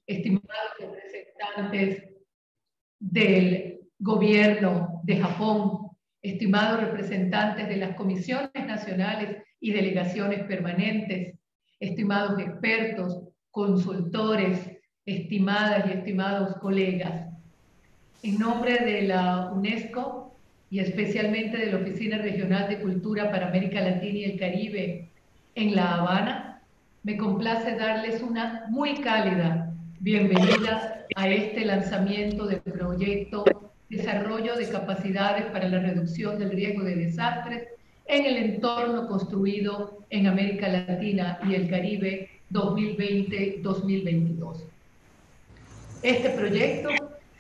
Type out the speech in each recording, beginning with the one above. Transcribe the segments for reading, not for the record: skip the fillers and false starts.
estimados representantes del gobierno de Japón, estimados representantes de las comisiones nacionales y delegaciones permanentes, estimados expertos, consultores, estimadas y estimados colegas. En nombre de la UNESCO y especialmente de la Oficina Regional de Cultura para América Latina y el Caribe en La Habana, me complace darles una muy cálida bienvenida a este lanzamiento del proyecto Desarrollo de Capacidades para la Reducción del Riesgo de Desastres en el entorno construido en América Latina y el Caribe 2020-2022. Este proyecto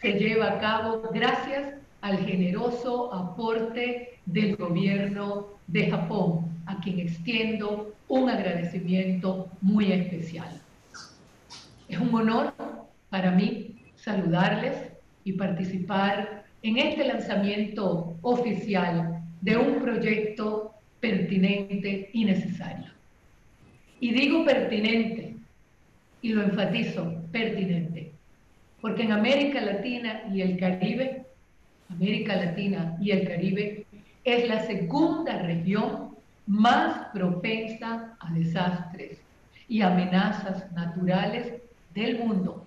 se lleva a cabo gracias al generoso aporte del gobierno de Japón, a quien extiendo un agradecimiento muy especial. Es un honor para mí saludarles y participar en este lanzamiento oficial de un proyecto pertinente y necesario. Y digo pertinente, y lo enfatizo, pertinente, porque en América Latina y el Caribe, es la segunda región más propensa a desastres y amenazas naturales del mundo.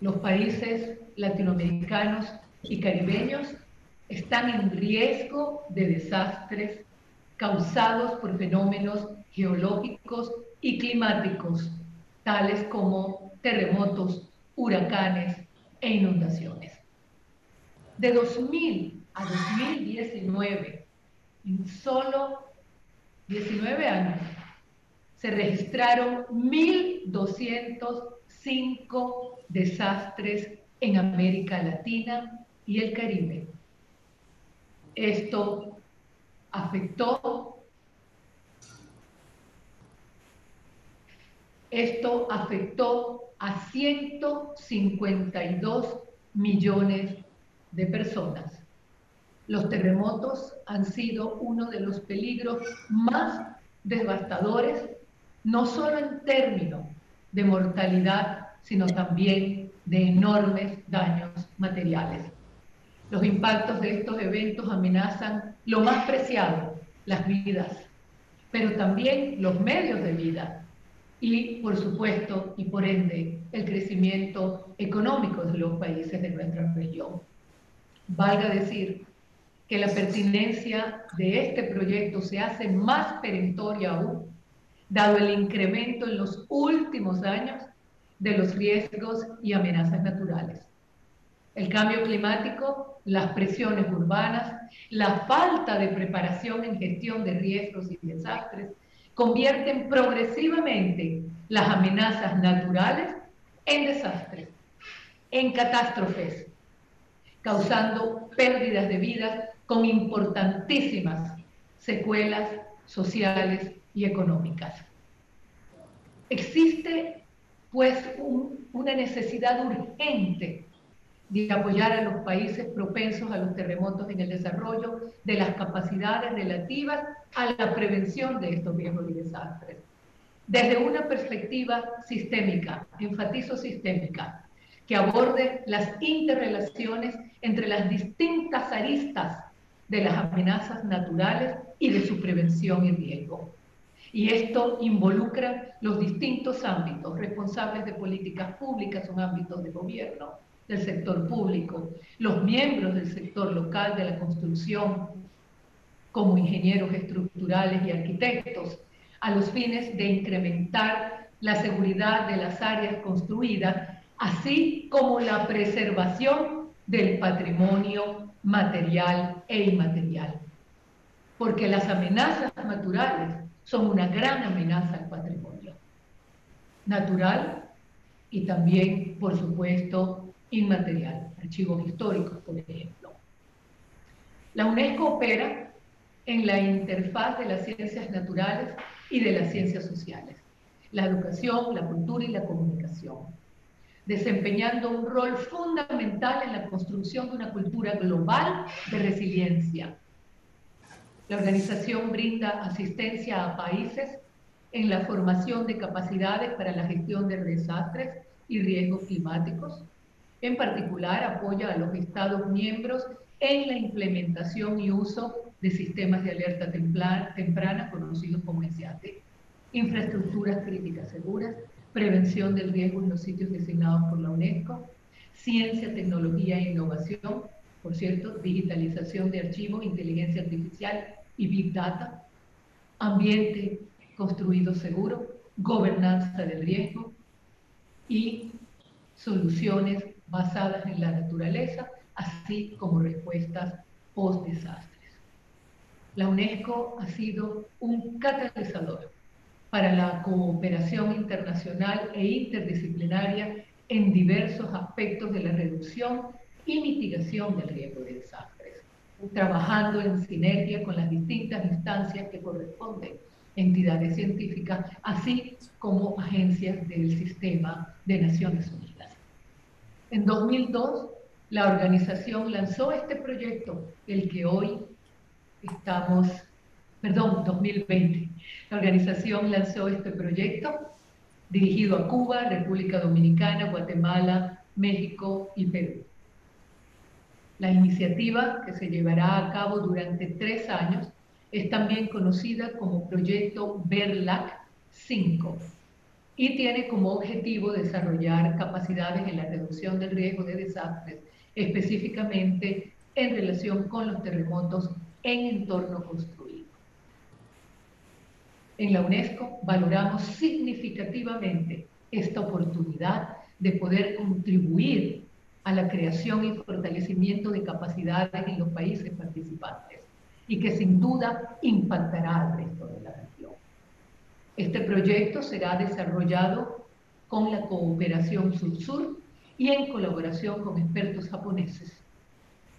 Los países latinoamericanos y caribeños están en riesgo de desastres causados por fenómenos geológicos y climáticos, tales como terremotos, huracanes e inundaciones. De 2000 a 2019, en solo 19 años, se registraron 1.205 desastres en América Latina y el Caribe. Esto afectó a 152 millones de personas. Los terremotos han sido uno de los peligros más devastadores, no solo en términos de mortalidad, sino también de enormes daños materiales. Los impactos de estos eventos amenazan lo más preciado, las vidas, pero también los medios de vida y, por supuesto, y por ende, el crecimiento económico de los países de nuestra región. Valga decir que la pertinencia de este proyecto se hace más perentoria aún, dado el incremento en los últimos años de los riesgos y amenazas naturales. El cambio climático, las presiones urbanas, la falta de preparación en gestión de riesgos y desastres convierten progresivamente las amenazas naturales en desastres, en catástrofes, causando pérdidas de vidas con importantísimas secuelas sociales y económicas. Existe, pues, una necesidad urgente de apoyar a los países propensos a los terremotos en el desarrollo de las capacidades relativas a la prevención de estos riesgos y desastres. Desde una perspectiva sistémica, enfatizo sistémica, que aborde las interrelaciones entre las distintas aristas de las amenazas naturales y de su prevención y riesgo. Y esto involucra los distintos ámbitos responsables de políticas públicas, son ámbitos de gobierno, del sector público, los miembros del sector local de la construcción, como ingenieros estructurales y arquitectos, a los fines de incrementar la seguridad de las áreas construidas, así como la preservación del patrimonio material e inmaterial. Porque las amenazas naturales son una gran amenaza al patrimonio natural y también, por supuesto, inmaterial, archivos históricos, por ejemplo. La UNESCO opera en la interfaz de las ciencias naturales y de las ciencias sociales, la educación, la cultura y la comunicación, desempeñando un rol fundamental en la construcción de una cultura global de resiliencia. La organización brinda asistencia a países en la formación de capacidades para la gestión de desastres y riesgos climáticos. En particular, apoya a los Estados miembros en la implementación y uso de sistemas de alerta temprana, conocidos como SAT, infraestructuras críticas seguras, prevención del riesgo en los sitios designados por la UNESCO, ciencia, tecnología e innovación, por cierto, digitalización de archivos, inteligencia artificial y Big Data, ambiente construido seguro, gobernanza del riesgo y soluciones basadas en la naturaleza, así como respuestas post-desastres. La UNESCO ha sido un catalizador para la cooperación internacional e interdisciplinaria en diversos aspectos de la reducción y mitigación del riesgo de desastres, trabajando en sinergia con las distintas instancias que corresponden, entidades científicas, así como agencias del sistema de Naciones Unidas. En 2002, la organización lanzó este proyecto, el que hoy estamos, 2020. La organización lanzó este proyecto dirigido a Cuba, República Dominicana, Guatemala, México y Perú. La iniciativa, que se llevará a cabo durante 3 años, es también conocida como Proyecto BERLAC 5 y tiene como objetivo desarrollar capacidades en la reducción del riesgo de desastres, específicamente en relación con los terremotos en entorno construido. En la UNESCO valoramos significativamente esta oportunidad de poder contribuir a la creación y fortalecimiento de capacidades en los países participantes y que sin duda impactará al resto de la región. Este proyecto será desarrollado con la cooperación Sur-Sur y en colaboración con expertos japoneses.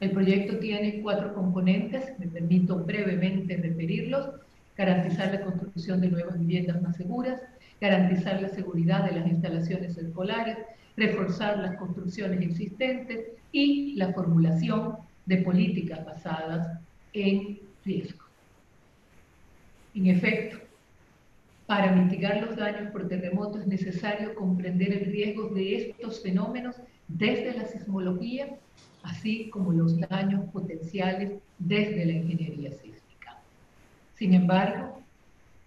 El proyecto tiene 4 componentes, me permito brevemente referirlos: garantizar la construcción de nuevas viviendas más seguras, garantizar la seguridad de las instalaciones escolares, reforzar las construcciones existentes y la formulación de políticas basadas en riesgo. En efecto, para mitigar los daños por terremotos es necesario comprender el riesgo de estos fenómenos desde la sismología, así como los daños potenciales desde la ingeniería sísmica. Sin embargo,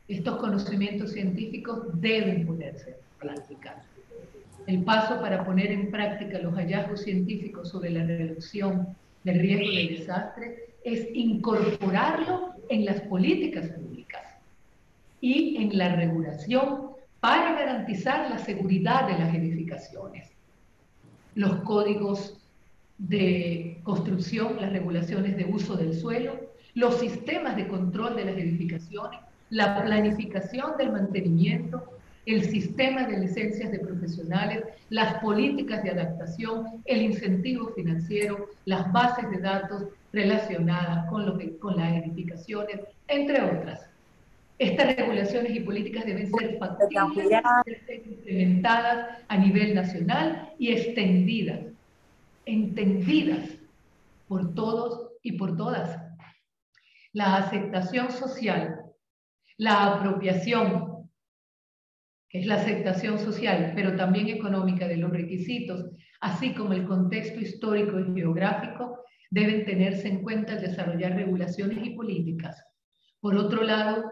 estos conocimientos científicos deben ponerse en práctica. El paso para poner en práctica los hallazgos científicos sobre la reducción del riesgo de desastre es incorporarlo en las políticas públicas y en la regulación para garantizar la seguridad de las edificaciones. Los códigos de construcción, las regulaciones de uso del suelo, los sistemas de control de las edificaciones, la planificación del mantenimiento, el sistema de licencias de profesionales, las políticas de adaptación, el incentivo financiero, las bases de datos relacionadas con las edificaciones, entre otras. Estas regulaciones y políticas deben ser factibles, implementadas a nivel nacional y extendidas, entendidas por todos y por todas. La aceptación social, la apropiación, que es la aceptación social, pero también económica de los requisitos, así como el contexto histórico y geográfico, deben tenerse en cuenta al desarrollar regulaciones y políticas. Por otro lado,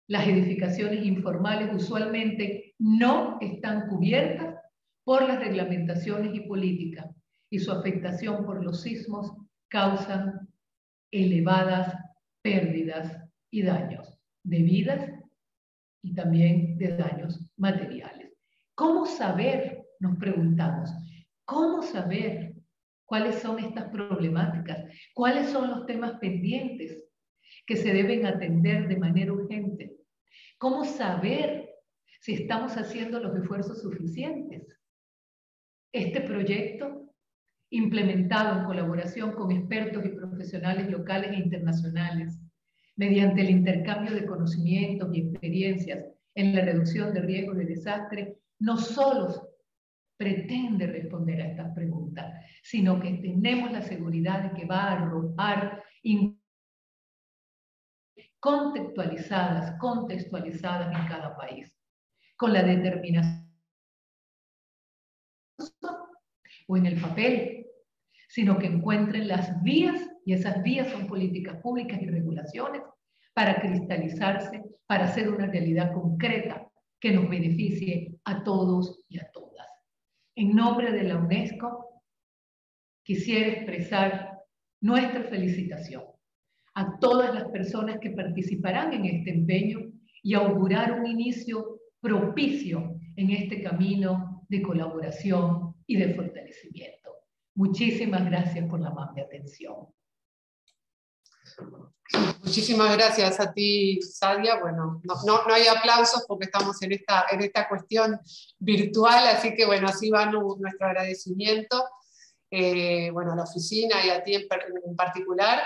las edificaciones informales usualmente no están cubiertas por las reglamentaciones y políticas, y su afectación por los sismos causan elevadas pérdidas y daños de vidas y también de daños materiales. ¿Cómo saber? Nos preguntamos. ¿Cómo saber cuáles son estas problemáticas? ¿Cuáles son los temas pendientes que se deben atender de manera urgente? ¿Cómo saber si estamos haciendo los esfuerzos suficientes? Este proyecto, implementado en colaboración con expertos y profesionales locales e internacionales, mediante el intercambio de conocimientos y experiencias en la reducción de riesgos de desastre, no solo pretende responder a estas preguntas, sino que tenemos la seguridad de que va a arrojar contextualizadas en cada país, con la determinación o en el papel, sino que encuentren las vías, y esas vías son políticas públicas y regulaciones, para cristalizarse, para hacer una realidad concreta que nos beneficie a todos y a todas. En nombre de la UNESCO, quisiera expresar nuestra felicitación a todas las personas que participarán en este empeño y augurar un inicio propicio en este camino de colaboración y de fortalecimiento. Muchísimas gracias por la amable atención. Muchísimas gracias a ti, Sadia. Bueno, no hay aplausos porque estamos en esta cuestión virtual, así que bueno, así va nuestro agradecimiento, bueno, a la oficina y a ti en particular.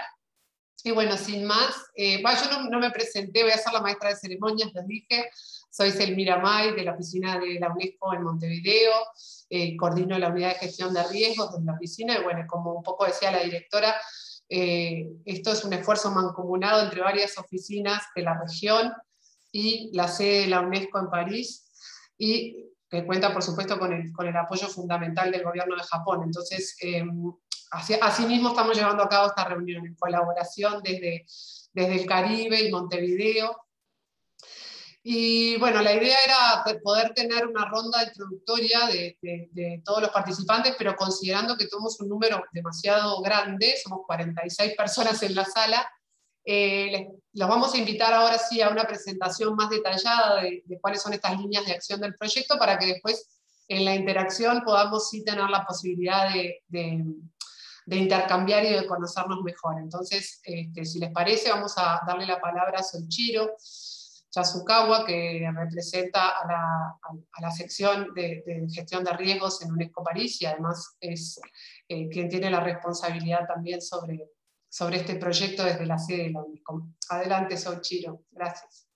Y bueno, sin más, yo no me presenté, voy a ser la maestra de ceremonias, les dije, soy Selmira May de la oficina de la UNESCO en Montevideo, coordino la unidad de gestión de riesgos de la oficina, y bueno, como un poco decía la directora, esto es un esfuerzo mancomunado entre varias oficinas de la región y la sede de la UNESCO en París, y que cuenta por supuesto con el apoyo fundamental del gobierno de Japón. Entonces, asimismo estamos llevando a cabo esta reunión en colaboración desde el Caribe y Montevideo. Y bueno, la idea era poder tener una ronda introductoria de todos los participantes, pero considerando que tenemos un número demasiado grande, somos 46 personas en la sala, los vamos a invitar ahora sí a una presentación más detallada de cuáles son estas líneas de acción del proyecto, para que después en la interacción podamos sí tener la posibilidad de intercambiar y de conocernos mejor. Entonces, si les parece, vamos a darle la palabra a Soichiro Yasukawa, que representa a la sección de gestión de riesgos en UNESCO París, y además es quien tiene la responsabilidad también sobre este proyecto desde la sede de la UNESCO. Adelante, Soichiro. Gracias.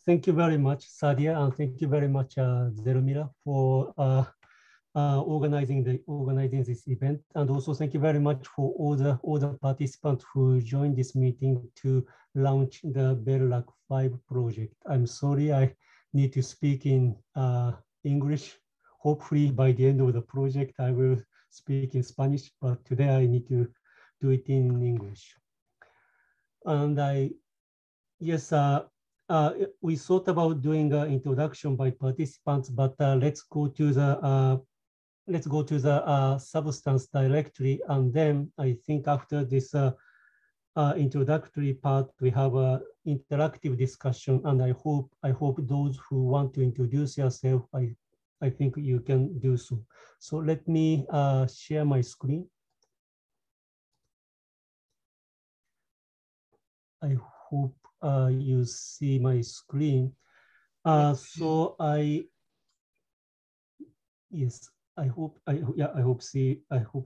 Thank you very much, Sadia, and thank you very much, Zelmira, for organizing this event, and also thank you very much for all the participants who joined this meeting to launch the BERLAC 5 project. I'm sorry I need to speak in English. Hopefully by the end of the project I will speak in Spanish, but today I need to do it in English. And we thought about doing an introduction by participants, but let's go to the substance directly, and then I think after this introductory part we have an interactive discussion, and I hope those who want to introduce yourself, I think you can do so. So let me share my screen. I hope you see my screen. So I hope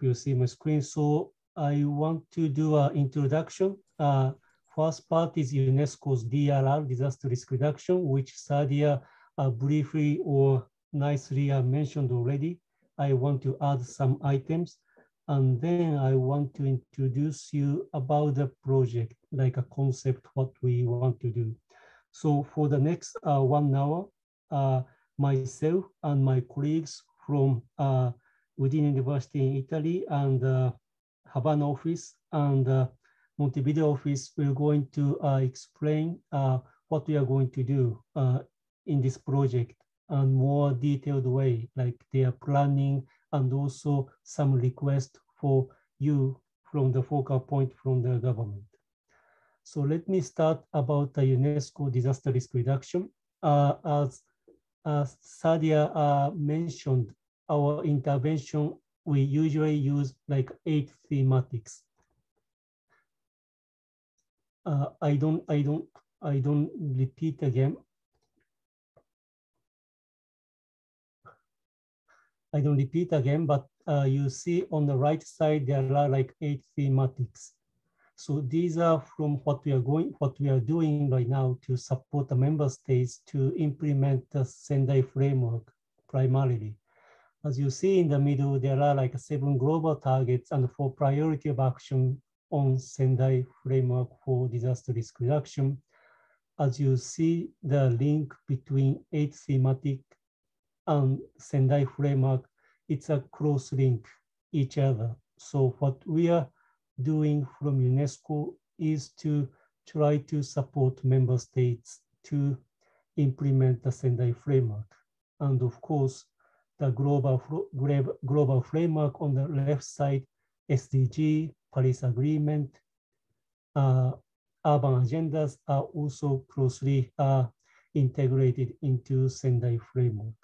you see my screen. So I want to do an introduction. First part is UNESCO's DRR, disaster risk reduction, which Sadia briefly or nicely mentioned already. I want to add some items, and then I want to introduce you about the project, like a concept, what we want to do. So for the next 1 hour, myself and my colleagues from Udine University in Italy and Havana office and Montevideo office, we're going to explain what we are going to do in this project in more detailed way, like their planning and also some requests for you from the focal point from the government. So let me start about the UNESCO disaster risk reduction. As Sadia mentioned, our intervention, we usually use like 8 thematics. I don't repeat again. I don't repeat again, but you see on the right side, there are like 8 thematics. So these are from what we are doing right now to support the member states to implement the Sendai framework primarily. As you see in the middle, there are like 7 global targets, and for priority of action, on Sendai Framework for Disaster Risk Reduction. As you see, the link between 8 thematic and Sendai Framework, it's a cross-link each other. So what we are doing from UNESCO is to try to support member states to implement the Sendai Framework. And of course, the global framework on the left side, SDG, Paris Agreement, urban agendas are also closely integrated into Sendai Framework.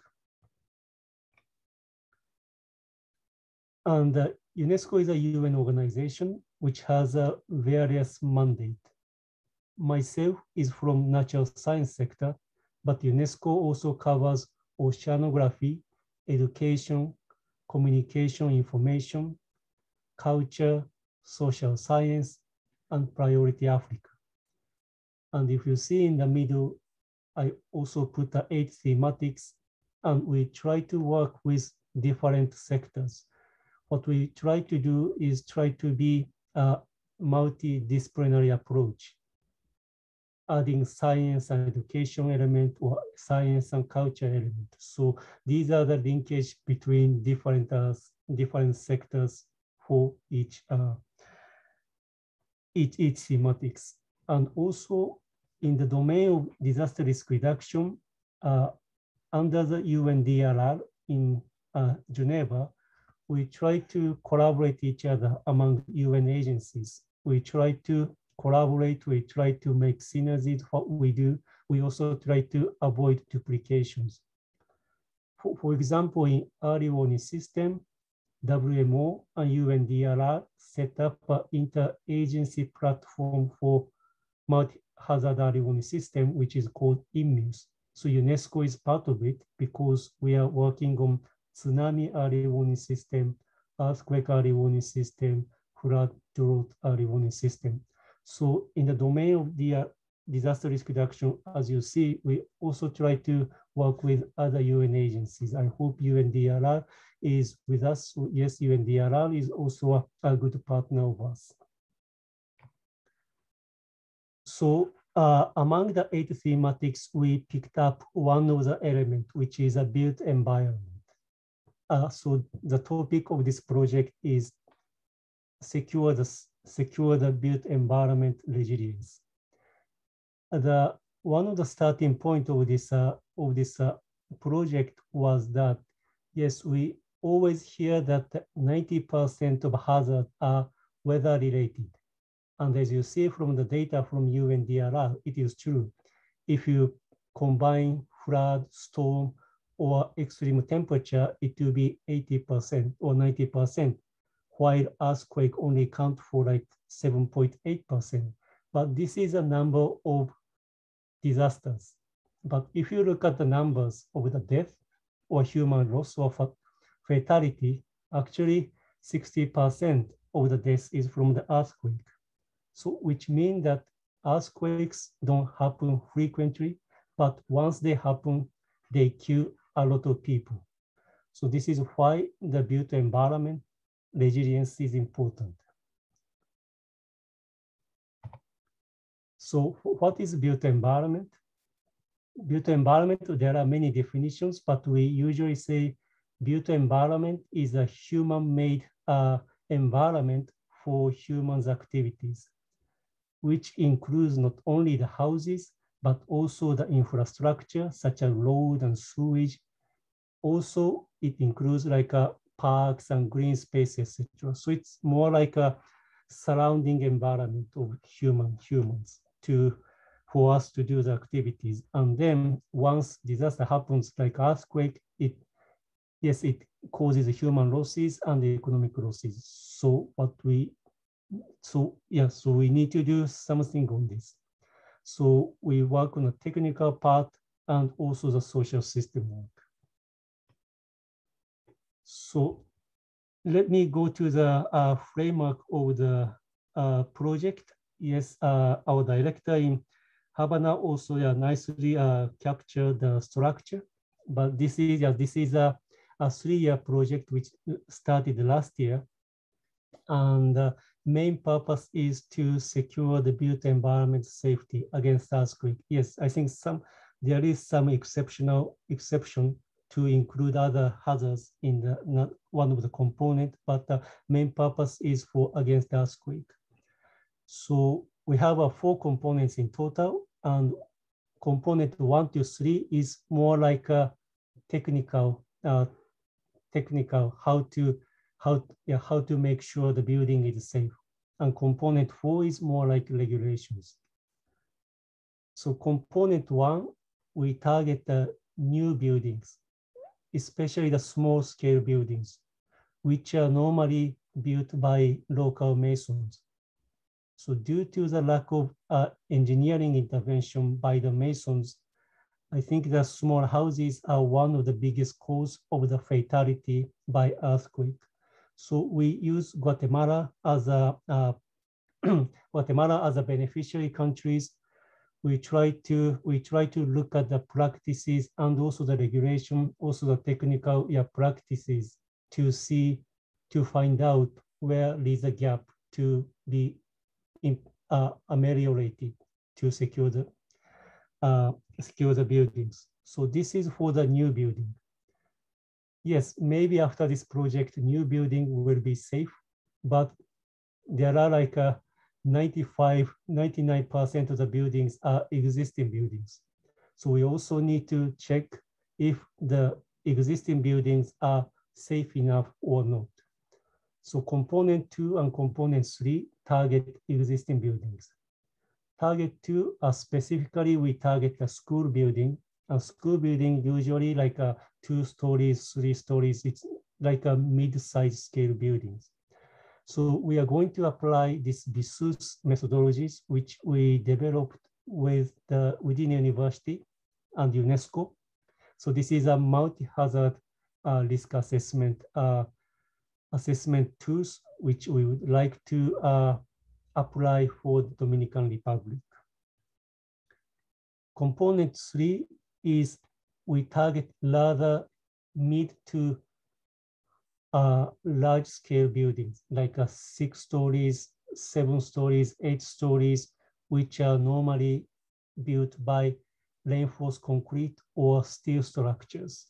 And UNESCO is a UN organization which has a various mandate. Myself is from natural science sector, but UNESCO also covers oceanography, education, communication, information, culture, social science, and priority Africa. And if you see in the middle, I also put the 8 thematics, and we try to work with different sectors. What we try to do is try to be a multidisciplinary approach, adding science and education element or science and culture element. So these are the linkage between different sectors for each thematics. And also in the domain of disaster risk reduction, under the UNDRR in Geneva, we try to collaborate each other among UN agencies. We try to collaborate, we try to make synergies what we do. We also try to avoid duplications. For example, in early warning system, WMO and UNDRR set up an interagency platform for multi-hazard early warning system, which is called IMMUS. So UNESCO is part of it because we are working on tsunami early warning system, earthquake early warning system, flood, drought early warning system. So in the domain of the disaster risk reduction, as you see, we also try to work with other UN agencies. I hope UNDRR is with us. So yes, UNDRR is also a good partner of us. So among the 8 thematics, we picked up one of the elements, which is a built environment. So the topic of this project is secure the built environment resilience. One of the starting point of this project was that, yes, we always hear that 90% of hazards are weather related. And as you see from the data from UNDRR, it is true. If you combine flood, storm, or extreme temperature, it will be 80% or 90%, while earthquake only count for like 7.8%. But this is a number of disasters. But if you look at the numbers of the death or human loss or fatality, actually 60% of the deaths is from the earthquake. So which means that earthquakes don't happen frequently, but once they happen, they kill a lot of people. So this is why the built environment resilience is important. So what is built environment? Built environment, there are many definitions, but we usually say built environment is a human-made environment for humans' activities, which includes not only the houses, but also the infrastructure such as road and sewage. Also, it includes like parks and green spaces, etc. So it's more like a surrounding environment of humans for us to do the activities. And then once disaster happens, like earthquake, it causes human losses and economic losses. So we need to do something on this. So we work on the technical part and also the social system work. So let me go to the framework of the project. Yes, our director in Havana also nicely captured the structure. But this is a 3-year project which started last year. And main purpose is to secure the built environment safety against earthquake. Yes, I think there is some exception to include other hazards in the one of the component, but the main purpose is for against earthquake. So we have 4 components in total, and component 1 to 3 is more like a technical how to make sure the building is safe. And component 4 is more like regulations. So component 1, we target the new buildings, especially the small scale buildings, which are normally built by local masons. So due to the lack of engineering intervention by the masons, I think the small houses are one of the biggest cause of the fatality by earthquake. So we use Guatemala as a beneficiary countries. We try to look at the practices and also the regulation, also the technical practices to find out where there is a gap to be ameliorated to secure the buildings. So this is for the new building. Yes, maybe after this project, new building will be safe, but there are like 99% of the buildings are existing buildings. So we also need to check if the existing buildings are safe enough or not. So component 2 and component 3 target existing buildings. Target 2, specifically we target a school building. A school building usually like 2 stories, 3 stories. It's like a mid-sized scale buildings. So we are going to apply this BSUS methodologies, which we developed with within university and UNESCO. So this is a multi-hazard risk assessment tools, which we would like to apply for the Dominican Republic. Component 3 is we target rather mid to large scale buildings, like 6 stories, 7 stories, 8 stories, which are normally built by reinforced concrete or steel structures.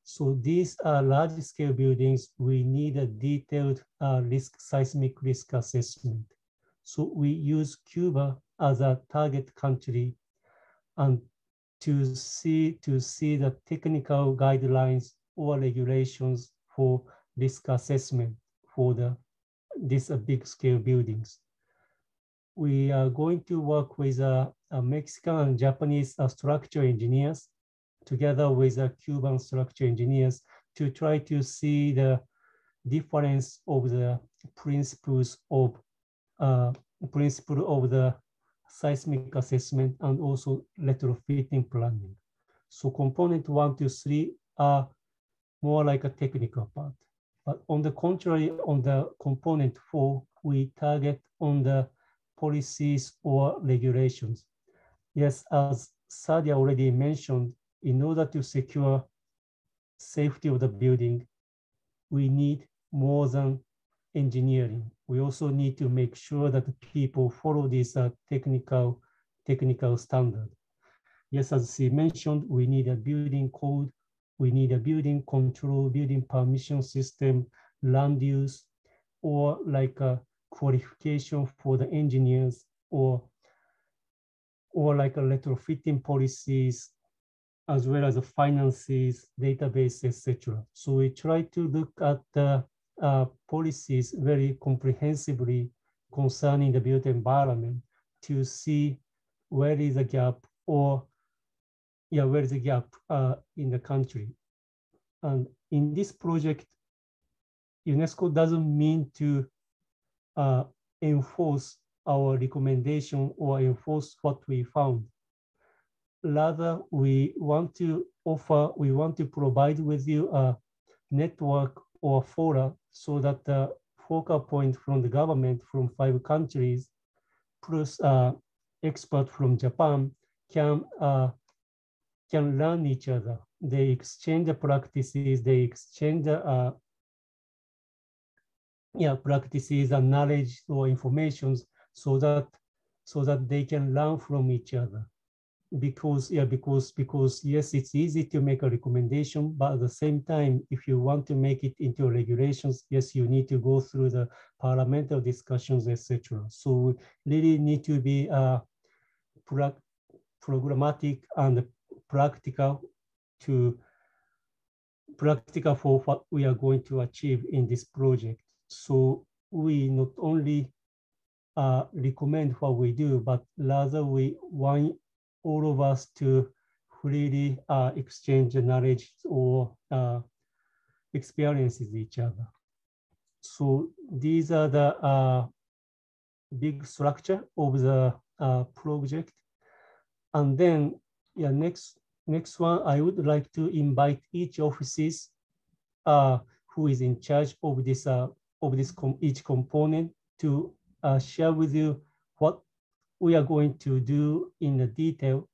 So these are large scale buildings. We need a detailed seismic risk assessment. So we use Cuba as a target country and to see the technical guidelines or regulations for risk assessment for these big scale buildings. We are going to work with Mexican and Japanese structural engineers together with Cuban structural engineers to try to see the difference of the principles of the seismic assessment and also retrofitting planning. So component 1 to 3 are more like a technical part. But on the contrary, on the component 4, we target on the policies or regulations. Yes, as Sadia already mentioned, in order to secure safety of the building, we need more than engineering. We also need to make sure that people follow this technical standard. Yes, as she mentioned, we need a building code, we need a building control, building permission system, land use, or like a qualification for the engineers, or like a retrofitting policies, as well as the finances, database, etc. So we try to look at the policies very comprehensively concerning the built environment to see where is the gap, or where is the gap in the country. And in this project, UNESCO doesn't mean to enforce our recommendation or enforce what we found. Rather, we want to provide with you a network or fora so that the focal point from the government from 5 countries plus expert from Japan can learn each other. They exchange the practices, they exchange the practices and knowledge or information so that they can learn from each other. Because yes, it's easy to make a recommendation, but at the same time, if you want to make it into regulations, yes, you need to go through the parliamentary discussions, etc. So really need to be programmatic and practical for what we are going to achieve in this project. So we not only recommend what we do, but rather we want all of us to freely exchange knowledge or experiences with each other. So these are the big structure of the project. And then, next one, I would like to invite each offices who is in charge of this each component to share with you what we are going to do in the detail,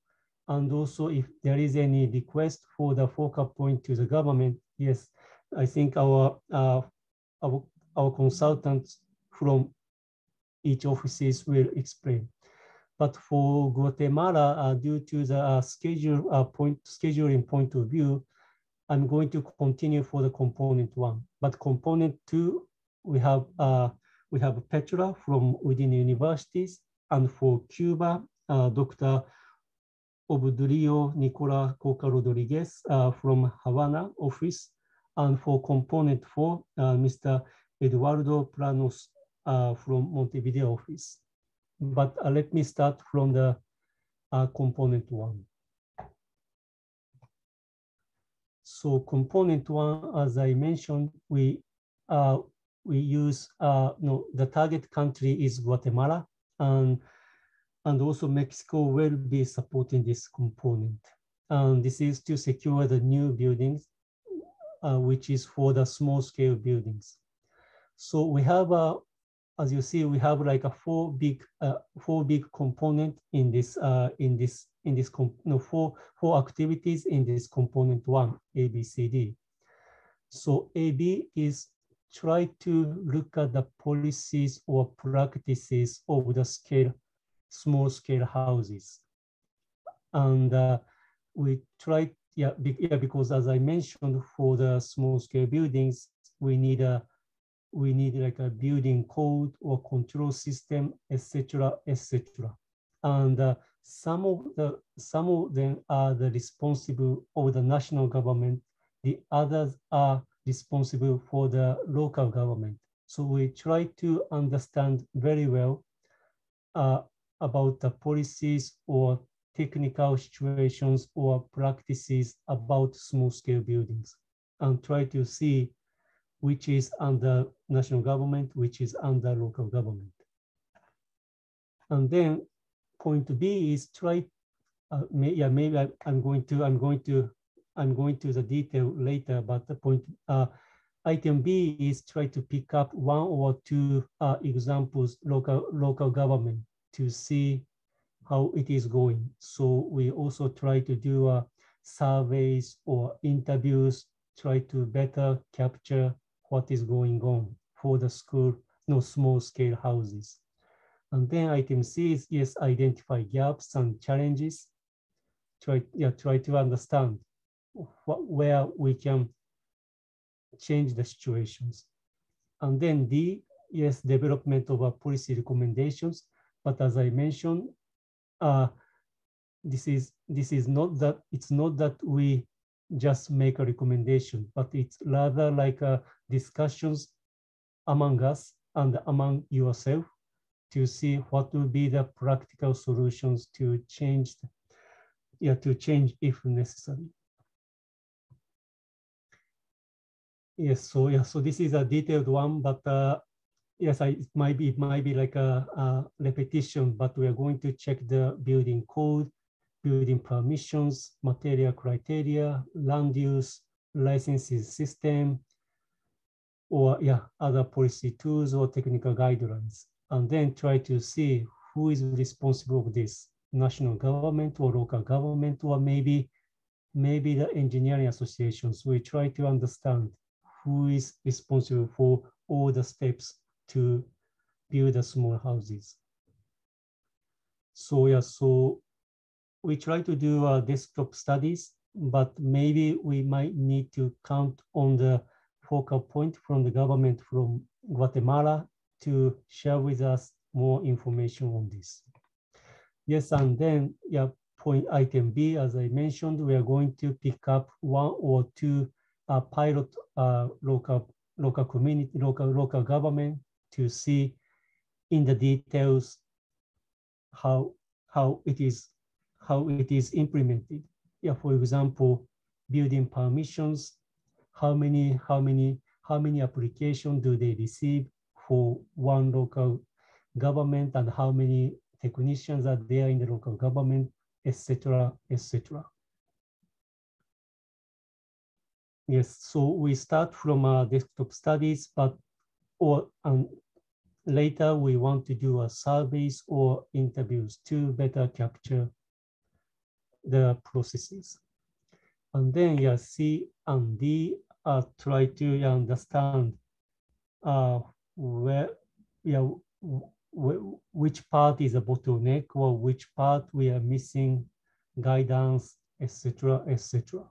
and also if there is any request for the focal point to the government. Yes, I think our consultants from each offices will explain. But for Guatemala, due to the scheduling point of view, I'm going to continue for the component 1. But component 2, we have Petra from within universities, and for Cuba, Dr. Obdulio Nicola Coca Rodriguez from Havana office, and for component 4, Mr. Eduardo Planos from Montevideo office. But let me start from the component 1. So component 1, as I mentioned, we use the target country is Guatemala, and also Mexico will be supporting this component. And this is to secure the new buildings, which is for the small scale buildings. So we have as you see, we have like a four big component in this four activities in this component 1, A, B, C, D. So AB is try to look at the policies or practices of the small scale houses, and we try because as I mentioned, for the small scale buildings, we need like a building code or control system, etc., etc. And some of them are the responsible of the national government. The others are responsible for the local government. So we try to understand very well about the policies or technical situations or practices about small-scale buildings, and try to see which is under national government, which is under local government. And then point B is try. Maybe I'm going to the detail later, but the point item B is try to pick up 1 or 2 examples local government to see how it is going. So we also try to do surveys or interviews, try to better capture what is going on for the small scale houses. And then item C is, yes, identify gaps and challenges. Try to understand where we can change the situations. And then D, yes, development of policy recommendations. But as I mentioned, this is not that, it's not that we just make a recommendation, but it's rather like discussions among us and among yourself to see what will be the practical solutions to change, to change if necessary. Yes, so this is a detailed one, but yes, it might be like a repetition, but we are going to check the building code, building permissions, material criteria, land use, licensing system, or other policy tools or technical guidelines, and then try to see who is responsible for this, national government or local government, or maybe the engineering associations. We try to understand who is responsible for all the steps to build the small houses. So yeah, so we try to do desktop studies, but maybe we might need to count on the focal point from the government from Guatemala to share with us more information on this. Yes, and then yeah, point item B, as I mentioned, we are going to pick up 1 or 2 pilot local community, local government to see in the details how it is implemented. Yeah, for example, building permissions, how many applications do they receive for one local government, and how many technicians are there in the local government, etc., etc. Yes, so we start from desktop studies, but later we want to do surveys or interviews to better capture the processes. And then yeah, C and D try to understand which part is a bottleneck or which part we are missing guidance, etc., etc.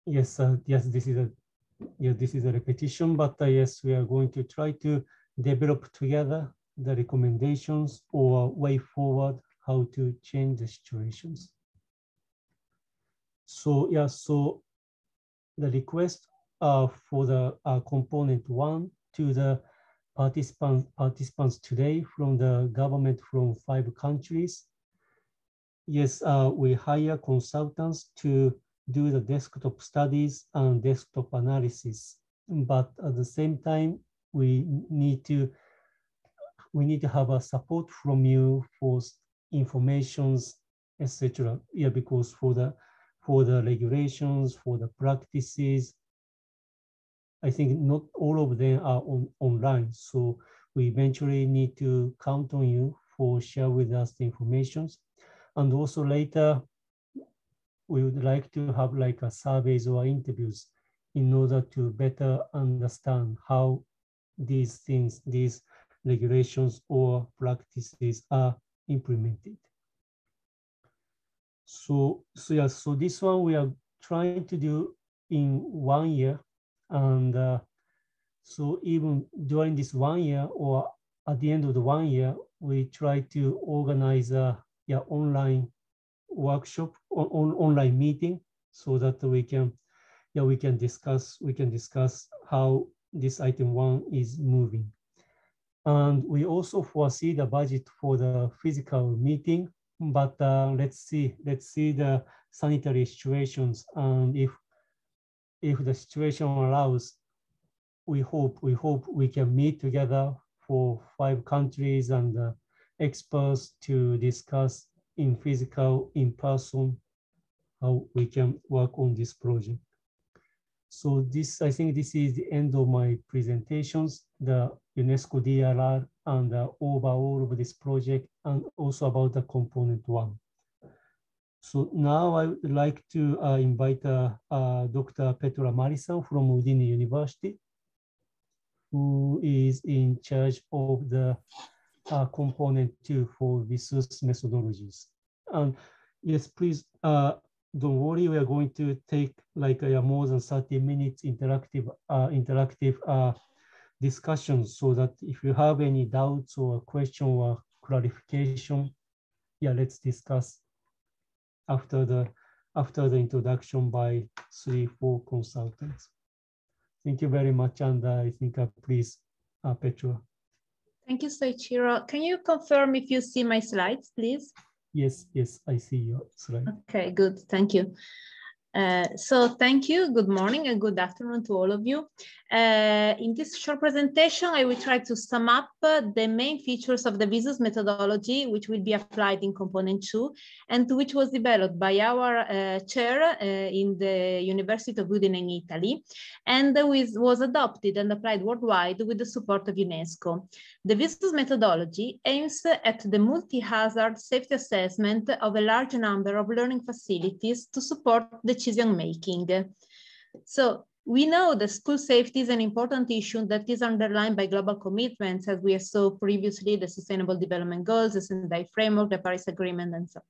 Yes, yes, this is a repetition, but yes, we are going to try to develop together the recommendations or way forward how to change the situations. So yeah, so the request for the component 1 to the participants today from the government from 5 countries. Yes, we hire consultants to do the desktop studies and desktop analysis, but at the same time, we need to have a support from you for informations, etc. Yeah, because for the regulations, for the practices, I think not all of them are online. So we eventually need to count on you for share with us the informations. And also later, we would like to have like a surveys or interviews in order to better understand how these things, these regulations or practices are implemented. So yeah, so this one we are trying to do in 1 year. And so even during this 1 year or at the end of the 1 year, we try to organize a online workshop or online meeting so that we can discuss how this item 1 is moving. And we also foresee the budget for the physical meeting, but let's see the sanitary situations, and if the situation allows, we hope we can meet together for 5 countries and experts to discuss in person, how we can work on this project. So I think this is the end of my presentations, the UNESCO DRR and the overall of this project, and also about the component 1. So now I would like to invite Dr. Petra Marisan from Udine University, who is in charge of the component 2 for VISUS methodologies. And yes, please don't worry, we are going to take like more than 30 minutes interactive discussions, so that if you have any doubts or question or clarification, yeah, let's discuss after the introduction by 3-4 consultants. Thank you very much, and I think please, Petra. Thank you, Soichiro. Can you confirm if you see my slides, please? Yes, I see your slide. Okay, good, thank you. So thank you, good morning and good afternoon to all of you. In this short presentation, I will try to sum up the main features of the VISUS methodology, which will be applied in component 2, and which was developed by our chair in the University of Udine in Italy, and was adopted and applied worldwide with the support of UNESCO. The VISUS methodology aims at the multi-hazard safety assessment of a large number of learning facilities to support decision-making. So we know that school safety is an important issue that is underlined by global commitments, as we saw previously, the Sustainable Development Goals, the Sendai Framework, the Paris Agreement, and so on.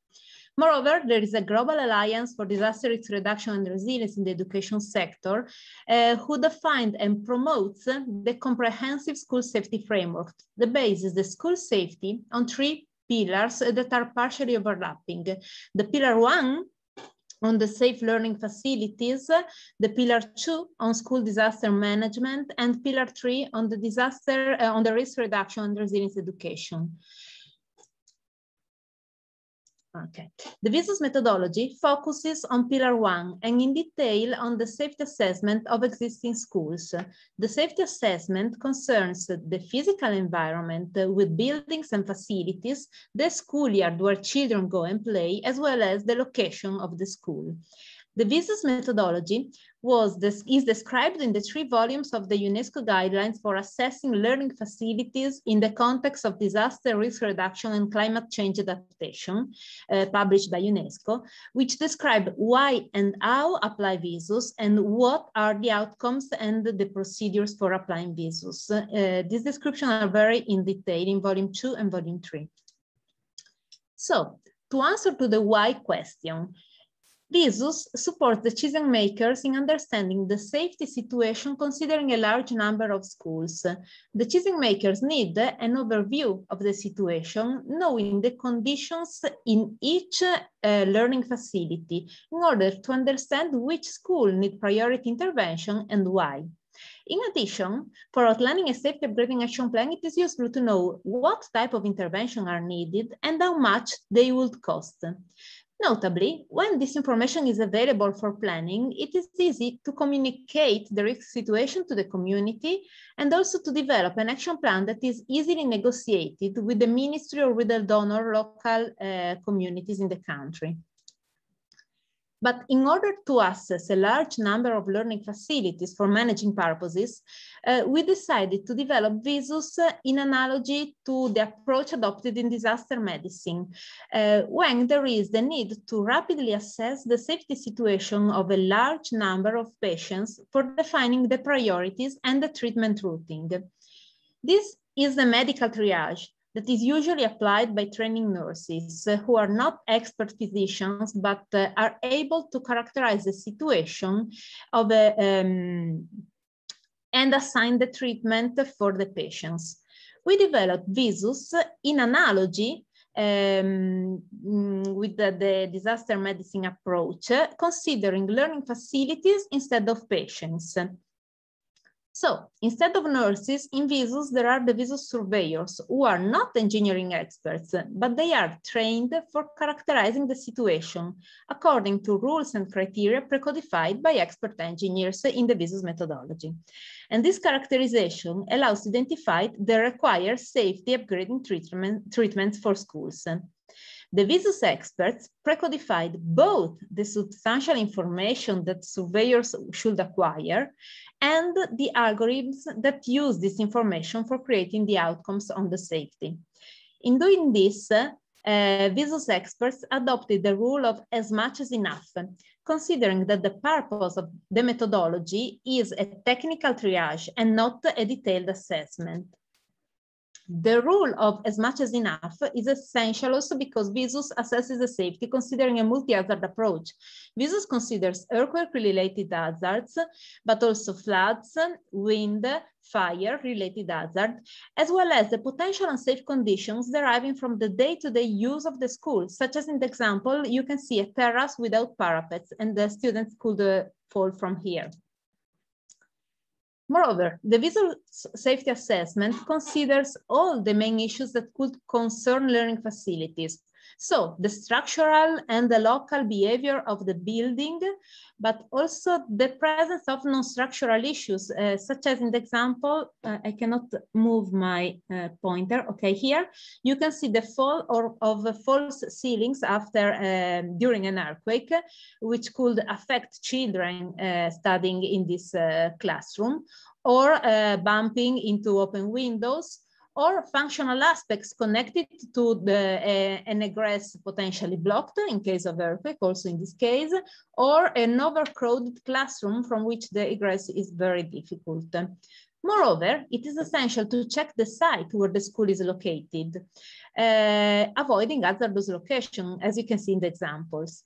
Moreover, there is a global alliance for disaster risk reduction and resilience in the education sector, who defined and promotes the comprehensive school safety framework. The base is the school safety on 3 pillars that are partially overlapping. The pillar 1 on the safe learning facilities, the pillar 2 on school disaster management, and pillar 3 on the disaster, on the risk reduction and resilience education. Okay, the VISUS methodology focuses on pillar 1 and in detail on the safety assessment of existing schools. The safety assessment concerns the physical environment with buildings and facilities, the schoolyard where children go and play, as well as the location of the school. The VISUS methodology is described in the 3 volumes of the UNESCO guidelines for assessing learning facilities in the context of disaster risk reduction and climate change adaptation, published by UNESCO, which describe why and how apply VISUS and what are the outcomes and the procedures for applying VISUS. These descriptions are very in detail in volume 2 and volume 3. So, to answer to the why question, VISUS supports decision makers in understanding the safety situation considering a large number of schools. Decision makers need an overview of the situation, knowing the conditions in each learning facility in order to understand which school needs priority intervention and why. In addition, for outlining a safety upgrading action plan, it is useful to know what type of intervention are needed and how much they would cost. Notably, when this information is available for planning, it is easy to communicate the risk situation to the community and also to develop an action plan that is easily negotiated with the ministry or with the donor local communities in the country. But in order to access a large number of learning facilities for managing purposes, we decided to develop VISUS in analogy to the approach adopted in disaster medicine, when there is the need to rapidly assess the safety situation of a large number of patients for defining the priorities and the treatment routing. This is the medical triage that is usually applied by training nurses who are not expert physicians, but are able to characterize the situation of and assign the treatment for the patients. We developed VISUS in analogy with the disaster medicine approach, considering learning facilities instead of patients. So instead of nurses, in VISUS, there are the VISUS surveyors who are not engineering experts, but they are trained for characterizing the situation according to rules and criteria precodified by expert engineers in the VISUS methodology. And this characterization allows to identify the required safety upgrading treatments for schools. The VISUS experts precodified both the substantial information that surveyors should acquire and the algorithms that use this information for creating the outcomes on the safety. In doing this, VISUS experts adopted the rule of as much as enough, considering that the purpose of the methodology is a technical triage and not a detailed assessment. The rule of as much as enough is essential also because VISUS assesses the safety considering a multi-hazard approach. VISUS considers earthquake-related hazards, but also floods, wind, fire-related hazards, as well as the potential unsafe conditions deriving from the day-to-day use of the school, such as in the example, you can see a terrace without parapets and the students could fall from here. Moreover, the VISUS safety assessment considers all the main issues that could concern learning facilities. So the structural and the local behavior of the building, but also the presence of non-structural issues, such as in the example, I cannot move my pointer. Okay, here you can see the fall of false ceilings after during an earthquake, which could affect children studying in this classroom, or bumping into open windows, or functional aspects connected to an egress potentially blocked in case of earthquake, also in this case, or an overcrowded classroom from which the egress is very difficult. Moreover, it is essential to check the site where the school is located, avoiding hazardous location, as you can see in the examples.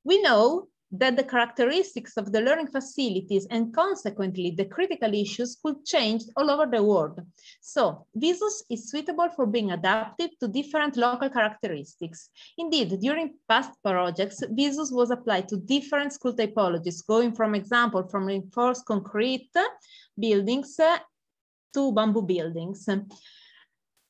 We know that the characteristics of the learning facilities and consequently the critical issues could change all over the world. So VISUS is suitable for being adapted to different local characteristics. Indeed, during past projects, VISUS was applied to different school typologies, going from example from reinforced concrete buildings to bamboo buildings. For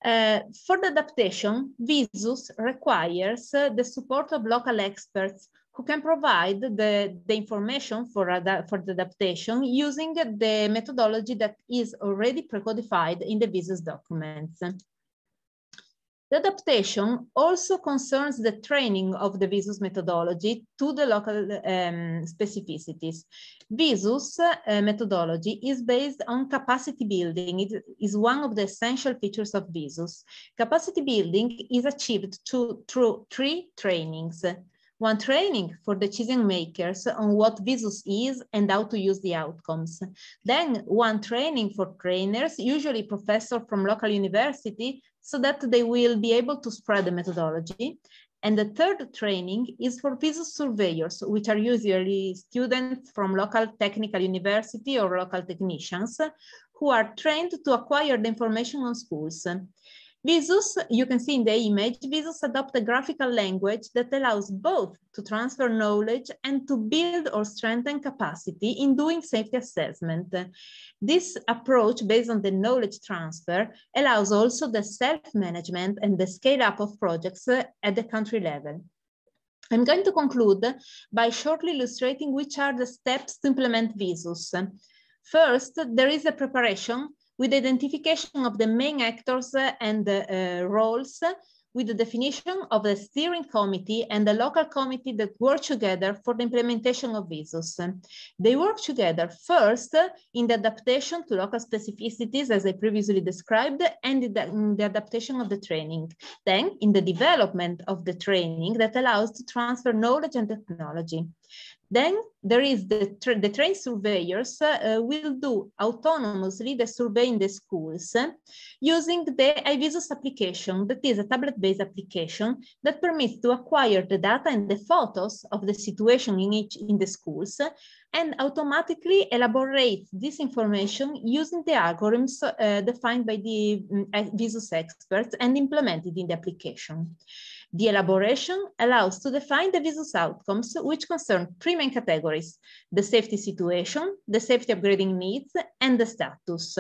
the adaptation, VISUS requires the support of local experts who can provide the information for the adaptation using the methodology that is already pre-codified in the VISUS documents. The adaptation also concerns the training of the VISUS methodology to the local specificities. VISUS methodology is based on capacity building. It is one of the essential features of VISUS. Capacity building is achieved through 3 trainings. One training for decision makers on what VISUS is and how to use the outcomes. Then one training for trainers, usually professors from local university, so that they will be able to spread the methodology. And the third training is for VISUS surveyors, which are usually students from local technical university or local technicians who are trained to acquire the information on schools. VISUS, you can see in the image, VISUS adopt a graphical language that allows both to transfer knowledge and to build or strengthen capacity in doing safety assessment. This approach based on the knowledge transfer allows also the self-management and the scale up of projects at the country level. I'm going to conclude by shortly illustrating which are the steps to implement VISUS. First, there is a preparation with identification of the main actors and roles, with the definition of the steering committee and the local committee that work together for the implementation of VISUS. They work together first in the adaptation to local specificities, as I previously described, and in the adaptation of the training. Then in the development of the training that allows to transfer knowledge and technology. Then there is the trained surveyors will do autonomously the survey in the schools using the iVisus application, that is a tablet-based application that permits to acquire the data and the photos of the situation in the schools and automatically elaborate this information using the algorithms defined by the VISUS experts and implemented in the application. The elaboration allows to define the VISUS outcomes, which concern 3 main categories: the safety situation, the safety upgrading needs, and the status.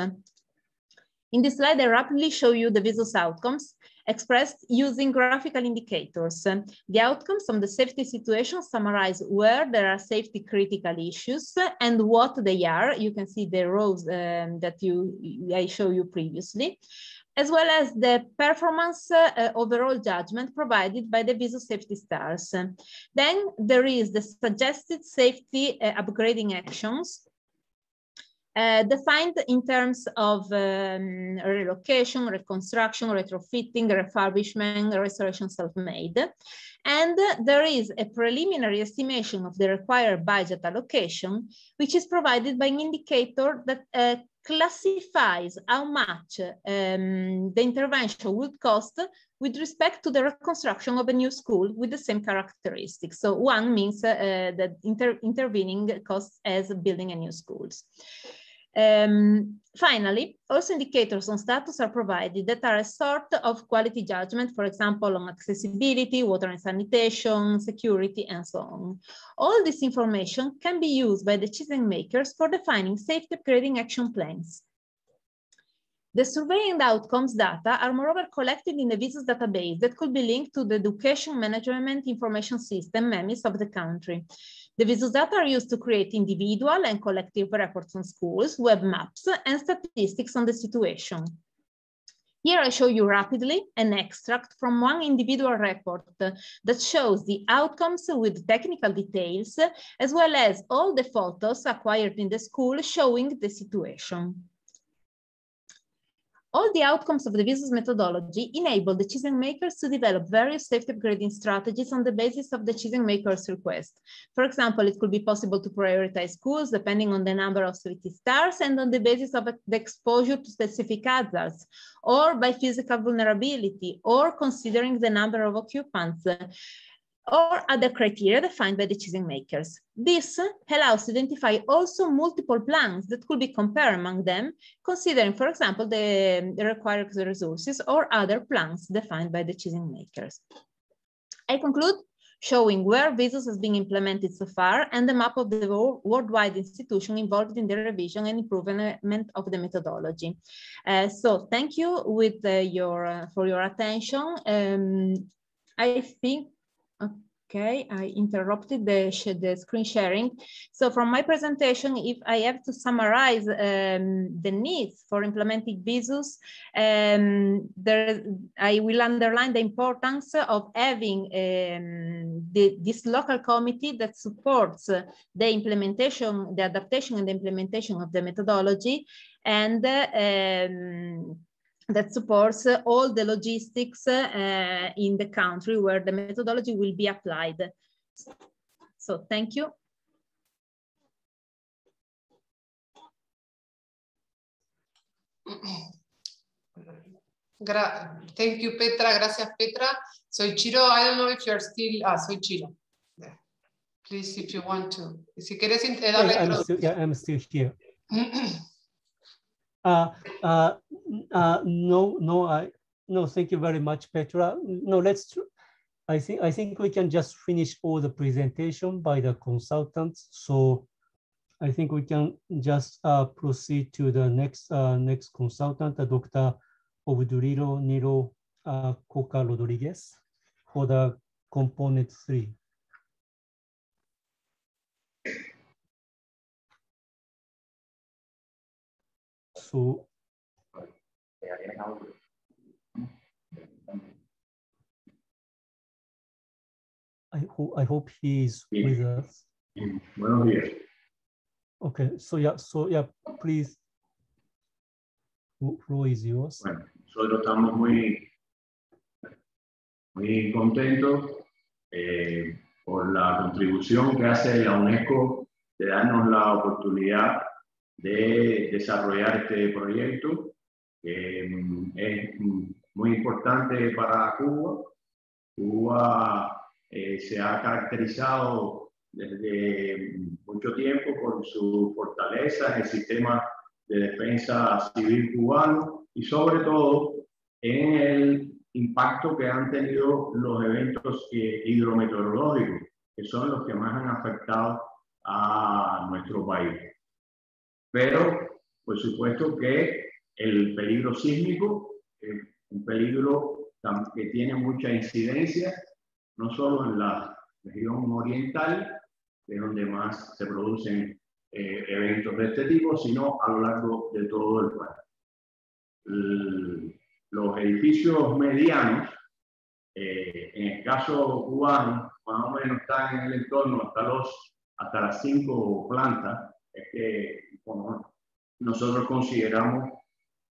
In this slide, I rapidly show you the VISUS outcomes expressed using graphical indicators. The outcomes from the safety situation summarize where there are safety critical issues and what they are. You can see the rows that I showed you previously, as well as the performance overall judgment provided by the VISUS safety stars. Then there is the suggested safety upgrading actions defined in terms of relocation, reconstruction, retrofitting, refurbishment, restoration self-made. And there is a preliminary estimation of the required budget allocation, which is provided by an indicator that classifies how much the intervention would cost with respect to the reconstruction of a new school with the same characteristics. So one means that intervening costs as building a new schools. Finally, also indicators on status are provided that are a sort of quality judgment, for example, on accessibility, water and sanitation, security, and so on. All this information can be used by decision makers for defining safety upgrading action plans. The survey and outcomes data are moreover collected in the VISUS database that could be linked to the Education Management Information System, MEMIS, of the country. The VISUS data are used to create individual and collective reports on schools, web maps, and statistics on the situation. Here I show you rapidly an extract from one individual report that shows the outcomes with technical details, as well as all the photos acquired in the school showing the situation. All the outcomes of the business methodology enable the decision makers to develop various safety upgrading strategies on the basis of the decision maker's request. For example, it could be possible to prioritize schools depending on the number of safety stars and on the basis of the exposure to specific hazards, or by physical vulnerability, or considering the number of occupants, or other criteria defined by the decision makers. This allows to identify also multiple plans that could be compared among them, considering, for example, the required resources or other plans defined by the decision makers. I conclude showing where VISUS has been implemented so far and the map of the worldwide institution involved in the revision and improvement of the methodology. So thank you for your attention. I think, okay, I interrupted the screen sharing. So from my presentation, if I have to summarize the needs for implementing VISUS, I will underline the importance of having this local committee that supports the implementation, the adaptation and the implementation of the methodology, and that supports all the logistics in the country where the methodology will be applied. So thank you. Thank you, Petra. Gracias, Petra. Soy Chiro. I don't know if you're still... soy Chiro. Please, if you want to. Si querés darle I'm still here. No, thank you very much, Petra. No, I think we can just finish all the presentation by the consultants. So I think we can just proceed to the next consultant, Dr. Obduliro Nilo Coca Rodriguez, for the component 3. So I hope he is with us. Buenos días. Okay, so yeah, please, floor is yours. Bueno, nosotros estamos muy contentos por la contribución que hace la UNESCO de darnos la oportunidad de desarrollar este proyecto, que es muy importante para Cuba. Cuba se ha caracterizado desde mucho tiempo por su fortaleza en el sistema de defensa civil cubano y sobre todo en el impacto que han tenido los eventos hidrometeorológicos, que son los que más han afectado a nuestro país. Pero, por supuesto que el peligro sísmico es un peligro que tiene mucha incidencia, no solo en la región oriental, que es donde más se producen eventos de este tipo, sino a lo largo de todo el país. Los edificios medianos, en el caso cubano, más o menos están en el entorno hasta las 5 plantas, es que como nosotros consideramos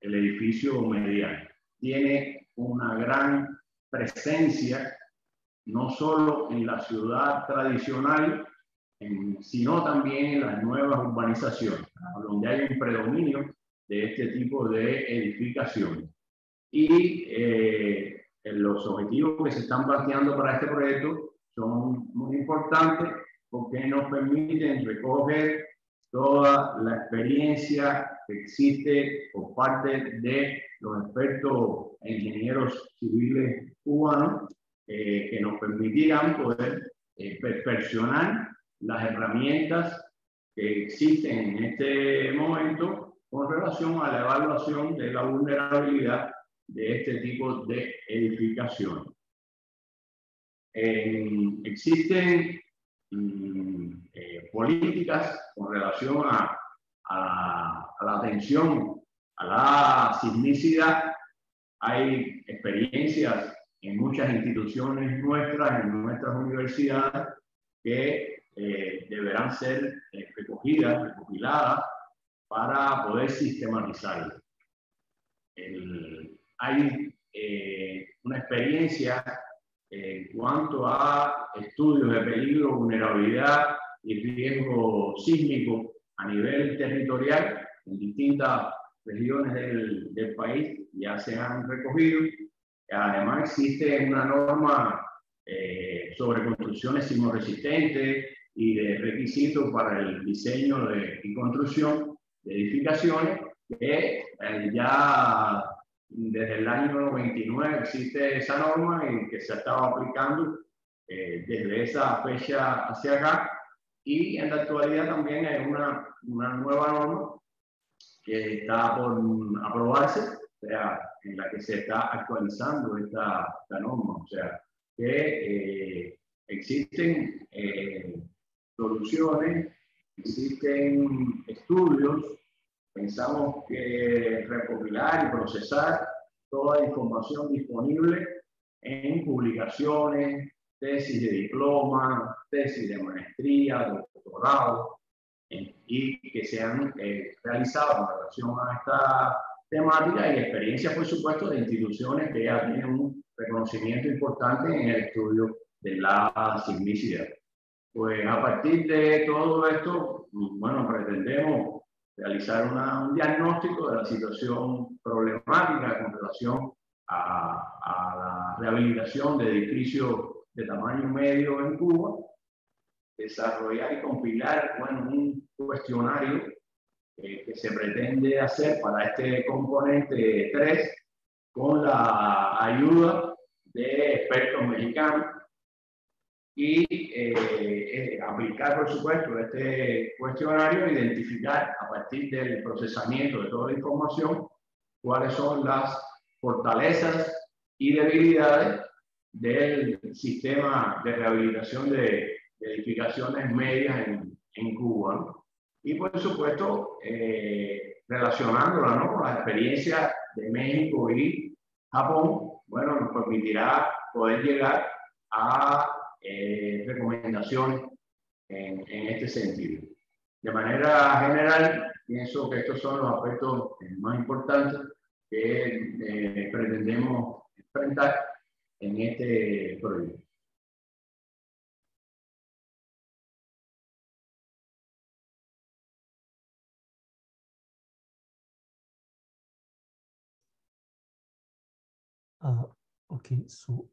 el edificio mediano. Tiene una gran presencia, no solo en la ciudad tradicional, sino también en las nuevas urbanizaciones, donde hay un predominio de este tipo de edificaciones. Y los objetivos que se están planteando para este proyecto son muy importantes porque nos permiten recoger toda la experiencia que existe por parte de los expertos e ingenieros civiles cubanos que nos permitirán poder perfeccionar las herramientas que existen en este momento con relación a la evaluación de la vulnerabilidad de este tipo de edificaciones. Existen políticas con relación a la atención a la sismicidad. Hay experiencias en muchas instituciones nuestras, en nuestras universidades, que deberán ser recogidas, recopiladas, para poder sistematizarlas. hay una experiencia en cuanto a estudios de peligro, vulnerabilidad y riesgo sísmico a nivel territorial en distintas regiones del país, ya se han recogido. Además existe una norma sobre construcciones sismoresistentes y de requisitos para el diseño y construcción de edificaciones que ya desde el año 99 existe esa norma y que se ha estado aplicando desde esa fecha hacia acá, y en la actualidad también hay una nueva norma que está por aprobarse, o sea, en la que se está actualizando esta norma, o sea, que existen soluciones, existen estudios. Pensamos que recopilar y procesar toda la información disponible en publicaciones, tesis de diploma, tesis de maestría, doctorado, y que se han realizado en relación a esta temática, y experiencias, por supuesto, de instituciones que ya tienen un reconocimiento importante en el estudio de la sismicidad. Pues a partir de todo esto, bueno, pretendemos realizar un diagnóstico de la situación problemática con relación a la rehabilitación de edificios de tamaño medio en Cuba, desarrollar y compilar, bueno, un cuestionario que se pretende hacer para este componente 3 con la ayuda de expertos mexicanos, y aplicar, por supuesto, este cuestionario, identificar a partir del procesamiento de toda la información cuáles son las fortalezas y debilidades del sistema de rehabilitación de edificaciones medias en Cuba, ¿no? Y por supuesto, relacionándola, ¿no?, con la experiencia de México y Japón, bueno, nos permitirá poder llegar a recomendaciones en este sentido. De manera general, pienso que estos son los aspectos más importantes que pretendemos enfrentar en este proyecto. Okay, so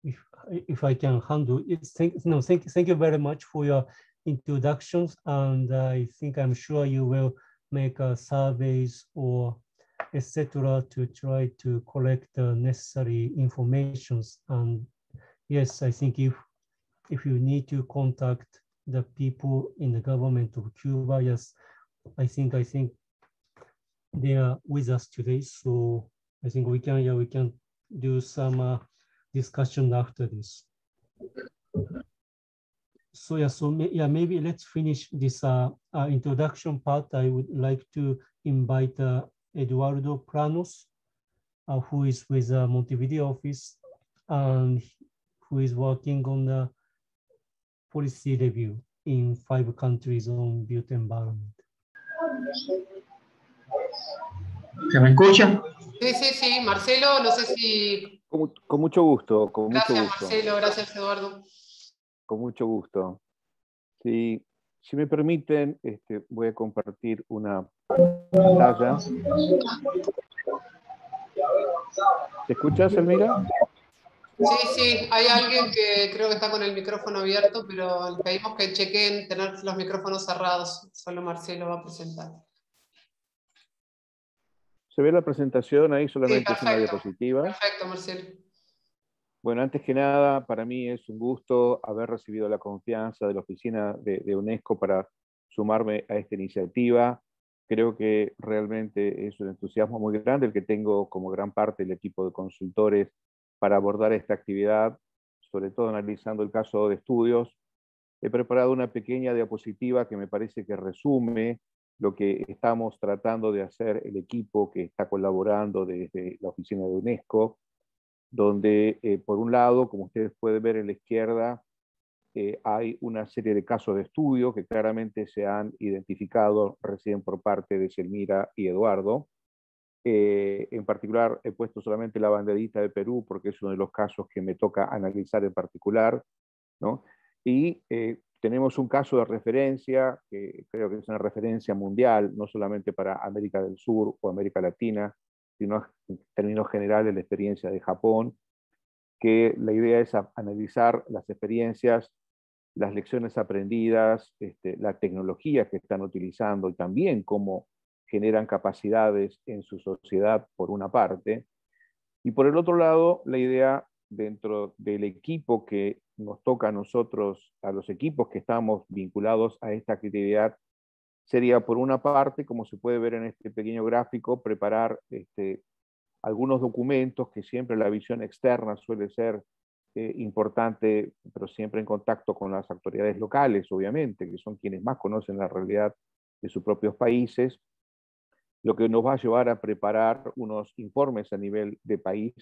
if I can handle it, thank you very much for your introductions, and I think I'm sure you will make surveys or etc. to try to collect the necessary informations. And yes, I think if you need to contact the people in the government of Cuba, yes, I think they are with us today. So I think we can do some discussion after this. So maybe let's finish this introduction part. I would like to invite Eduardo Planos, who is with the Montevideo office and who is working on the policy review in 5 countries on built environment. ¿Se me escucha? Sí, Marcelo, no sé si... Con mucho gusto, con gracias, mucho gusto. Marcelo, gracias, Eduardo. Con mucho gusto. Si me permiten, voy a compartir una pantalla. ¿Te escuchas, Elmira? Sí, hay alguien que creo que está con el micrófono abierto, pero le pedimos que chequen tener los micrófonos cerrados. Solo Marcelo va a presentar. ¿Se ve la presentación ahí? Solamente Sí, es una diapositiva. Perfecto, Marcelo. Bueno, antes que nada, para mí es un gusto haber recibido la confianza de la oficina de UNESCO para sumarme a esta iniciativa. Creo que realmente es un entusiasmo muy grande el que tengo como gran parte del equipo de consultores para abordar esta actividad, sobre todo analizando el caso de estudios. He preparado una pequeña diapositiva que me parece que resume lo que estamos tratando de hacer el equipo que está colaborando desde la oficina de UNESCO, donde por un lado, como ustedes pueden ver en la izquierda, hay una serie de casos de estudio que claramente se han identificado recién por parte de Selmira y Eduardo. En particular, he puesto solamente la banderita de Perú porque es uno de los casos que me toca analizar en particular, ¿no? Y tenemos un caso de referencia, que creo que es una referencia mundial, no solamente para América del Sur o América Latina, sino en términos generales la experiencia de Japón, que la idea es analizar las experiencias, las lecciones aprendidas, la tecnología que están utilizando y también cómo generan capacidades en su sociedad, por una parte. Y por el otro lado, la idea dentro del equipo que nos toca a nosotros, a los equipos que estamos vinculados a esta actividad, sería por una parte, como se puede ver en este pequeño gráfico, preparar algunos documentos que siempre la visión externa suele ser importante, pero siempre en contacto con las autoridades locales, obviamente, que son quienes más conocen la realidad de sus propios países, lo que nos va a llevar a preparar unos informes a nivel de país.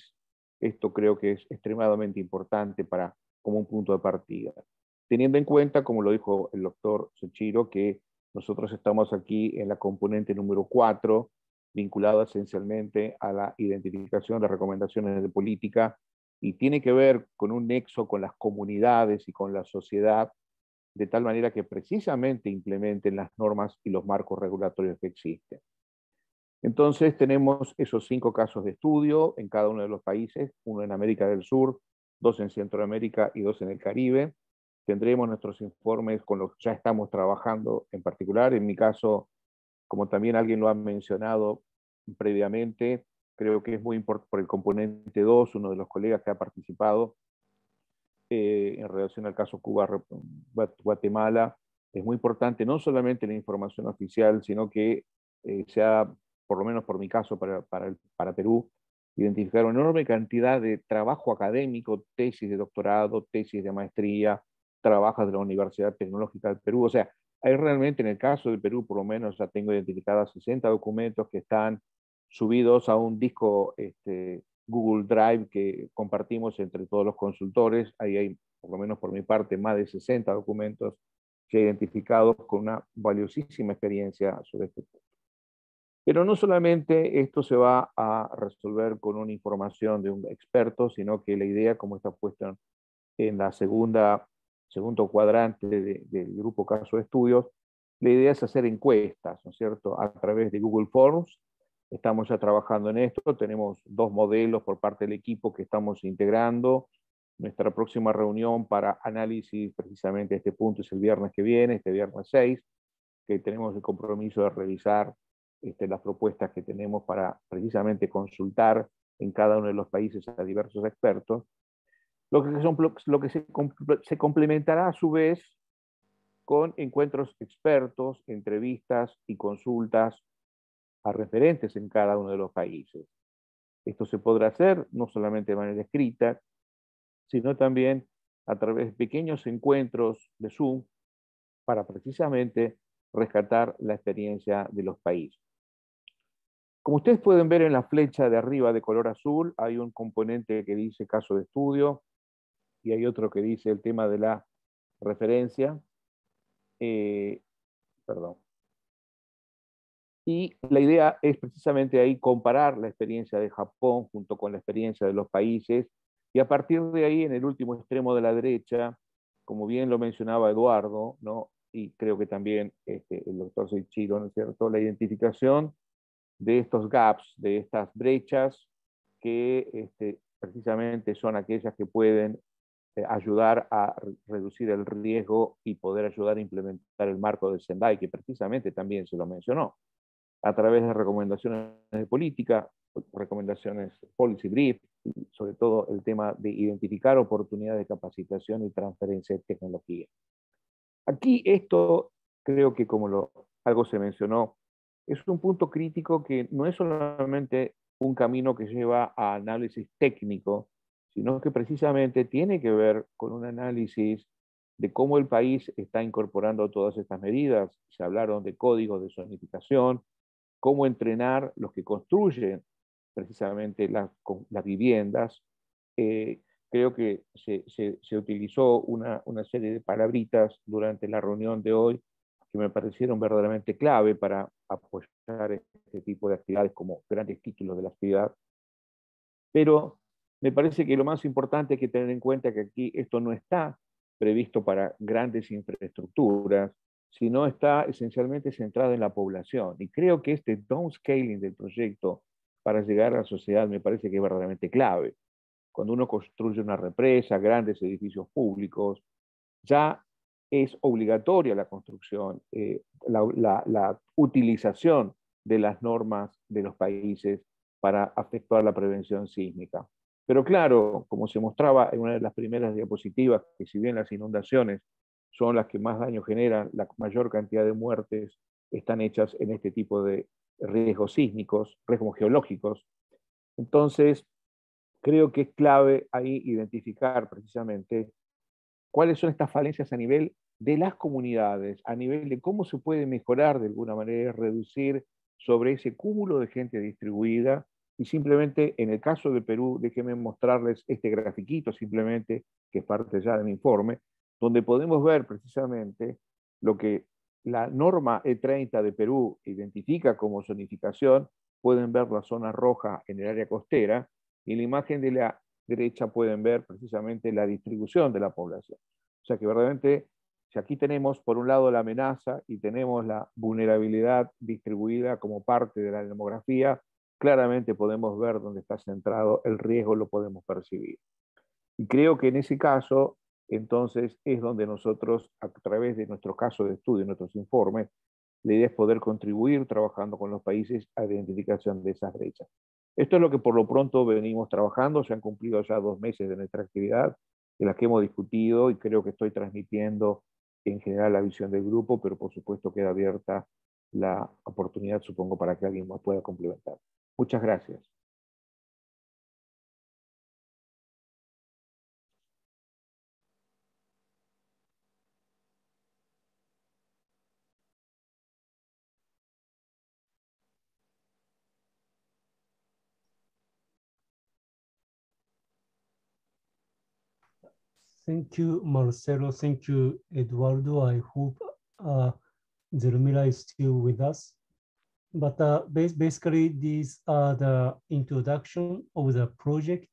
Esto creo que es extremadamente importante como un punto de partida. Teniendo en cuenta, como lo dijo el doctor Soichiro, que nosotros estamos aquí en la componente número 4, vinculado esencialmente a la identificación de recomendaciones de política, y tiene que ver con un nexo con las comunidades y con la sociedad, de tal manera que precisamente implementen las normas y los marcos regulatorios que existen. Entonces tenemos esos 5 casos de estudio en cada uno de los países, uno en América del Sur, 2 en Centroamérica y 2 en el Caribe. Tendremos nuestros informes con los que ya estamos trabajando en particular. En mi caso, como también alguien lo ha mencionado previamente, creo que es muy importante por el componente 2, uno de los colegas que ha participado en relación al caso Cuba-Guatemala, es muy importante no solamente la información oficial, sino que sea, por lo menos por mi caso, para Perú, identificar una enorme cantidad de trabajo académico, tesis de doctorado, tesis de maestría, trabajos de la Universidad Tecnológica del Perú. O sea, hay realmente en el caso del Perú, por lo menos ya tengo identificadas 60 documentos que están subidos a un disco Google Drive que compartimos entre todos los consultores. Ahí hay, por lo menos por mi parte, más de 60 documentos que he identificado con una valiosísima experiencia sobre este punto. Pero no solamente esto se va a resolver con una información de un experto, sino que la idea, como está puesta en la segundo cuadrante del grupo caso de estudios, la idea es hacer encuestas, ¿no es cierto?, a través de Google Forms. Estamos ya trabajando en esto, tenemos 2 modelos por parte del equipo que estamos integrando. Nuestra próxima reunión para análisis precisamente de este punto es el viernes que viene, este viernes 6, que tenemos el compromiso de revisar las propuestas que tenemos para precisamente consultar en cada uno de los países a diversos expertos. Lo que se complementará a su vez con encuentros expertos, entrevistas y consultas a referentes en cada uno de los países. Esto se podrá hacer no solamente de manera escrita, sino también a través de pequeños encuentros de Zoom para precisamente rescatar la experiencia de los países. Como ustedes pueden ver en la flecha de arriba de color azul, hay un componente que dice caso de estudio y hay otro que dice el tema de la referencia. Perdón. Y la idea es precisamente ahí comparar la experiencia de Japón junto con la experiencia de los países, y a partir de ahí, en el último extremo de la derecha, como bien lo mencionaba Eduardo, ¿no?, y creo que también el doctor Soichiro, ¿no es cierto?, la identificación de estos gaps, de estas brechas que precisamente son aquellas que pueden ayudar a reducir el riesgo y poder ayudar a implementar el marco del Sendai, que precisamente también se lo mencionó, a través de recomendaciones de política, recomendaciones policy brief, y sobre todo el tema de identificar oportunidades de capacitación y transferencia de tecnología. Aquí esto, creo que como algo se mencionó, es un punto crítico que no es solamente un camino que lleva a análisis técnico, sino que precisamente tiene que ver con un análisis de cómo el país está incorporando todas estas medidas. Se hablaron de códigos de zonificación, cómo entrenar los que construyen precisamente las viviendas. Creo que se utilizó una serie de palabritas durante la reunión de hoy que me parecieron verdaderamente clave para apoyar este tipo de actividades como grandes títulos de la actividad. Pero me parece que lo más importante es que tener en cuenta que aquí esto no está previsto para grandes infraestructuras, sino está esencialmente centrado en la población. Y creo que este downscaling del proyecto para llegar a la sociedad me parece que es verdaderamente clave. Cuando uno construye una represa, grandes edificios públicos, ya es obligatoria la construcción, la utilización de las normas de los países para efectuar la prevención sísmica. Pero claro, como se mostraba en una de las primeras diapositivas, que si bien las inundaciones son las que más daño generan, la mayor cantidad de muertes están hechas en este tipo de riesgos sísmicos, riesgos geológicos. Entonces, creo que es clave ahí identificar precisamente cuáles son estas falencias a nivel de las comunidades, a nivel de cómo se puede mejorar de alguna manera, reducir sobre ese cúmulo de gente distribuida. Y simplemente, en el caso de Perú, déjenme mostrarles este grafiquito simplemente, que es parte ya del informe, donde podemos ver precisamente lo que la norma E30 de Perú identifica como zonificación. Pueden ver la zona roja en el área costera, y en la imagen de la derecha pueden ver precisamente la distribución de la población. O sea que verdaderamente, si aquí tenemos por un lado la amenaza y tenemos la vulnerabilidad distribuida como parte de la demografía, claramente podemos ver dónde está centrado el riesgo, lo podemos percibir. Y creo que en ese caso, entonces, es donde nosotros, a través de nuestro caso de estudio, nuestros informes, la idea es poder contribuir trabajando con los países a la identificación de esas brechas. Esto es lo que por lo pronto venimos trabajando. Se han cumplido ya 2 meses de nuestra actividad, de las que hemos discutido, y creo que estoy transmitiendo en general la visión del grupo, pero por supuesto queda abierta la oportunidad, supongo, para que alguien más pueda complementar. Muchas gracias. Thank you, Marcelo. Thank you, Eduardo. I hope Zelmira is still with us. But basically, these are the introduction of the project.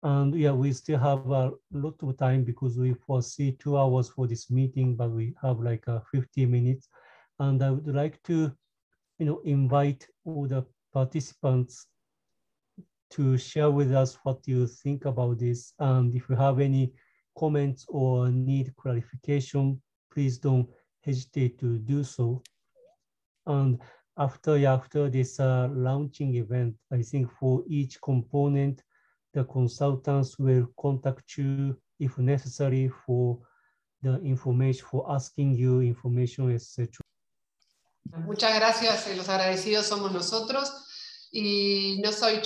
And yeah, we still have a lot of time because we foresee 2 hours for this meeting, but we have like 50 minutes. And I would like to, invite all the participants to share with us what you think about this. And if you have any comments or need clarification, please don't hesitate to do so. And after this launching event, I think for each component, the consultants will contact you if necessary for the information, for asking you information, etc. Muchas gracias, los agradecidos somos nosotros. Y no soy,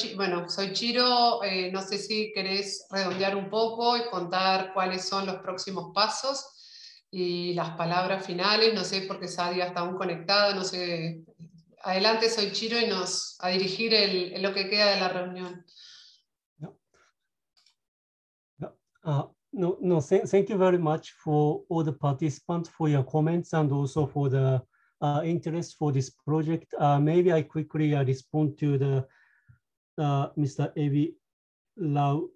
soy Chiro, no sé si querés redondear un poco y contar cuáles son los próximos pasos y las palabras finales, no sé, porque Sadia está aún conectada, no sé. Adelante, soy Chiro y nos a dirigir lo que queda de la reunión. Thank you very much for all the participants for your comments and also for the interest for this project. Maybe I quickly respond to the Mr. Evi Lau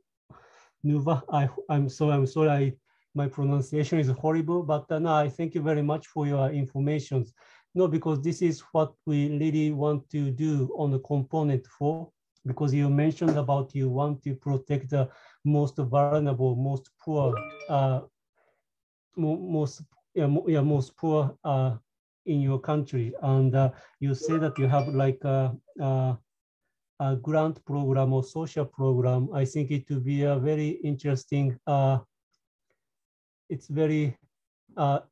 Nuva. I'm sorry, my pronunciation is horrible, but no, I thank you very much for your information. No, because this is what we really want to do on the component 4, because you mentioned about you want to protect the most vulnerable, most poor, most poor in your country. And you say that you have like a grant program or social program. I think it will be a very interesting, it's very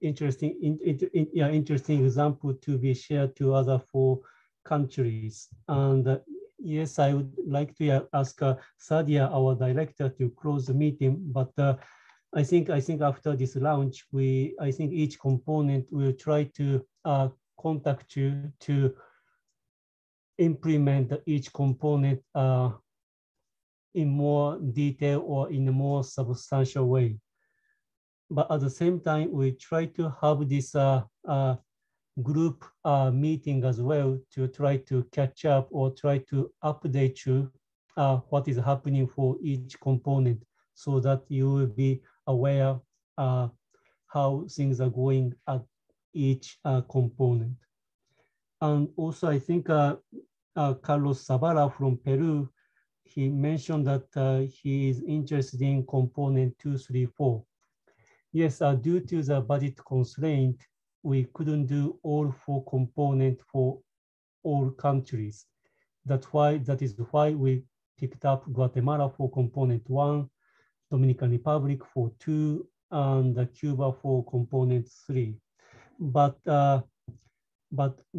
interesting example to be shared to other 4 countries. And yes, I would like to ask Sadia, our director, to close the meeting. But I think after this launch, I think each component will try to contact you to implement each component in more detail or in a more substantial way. But at the same time, we try to have this group meeting as well to try to catch up or try to update you what is happening for each component, so that you will be aware how things are going at each component. And also, I think Carlos Zavala from Peru, he mentioned that he is interested in component 2, 3, 4. Yes, due to the budget constraint, we couldn't do all 4 components for all countries. That is why we picked up Guatemala for component 1, Dominican Republic for 2, and Cuba for component 3. But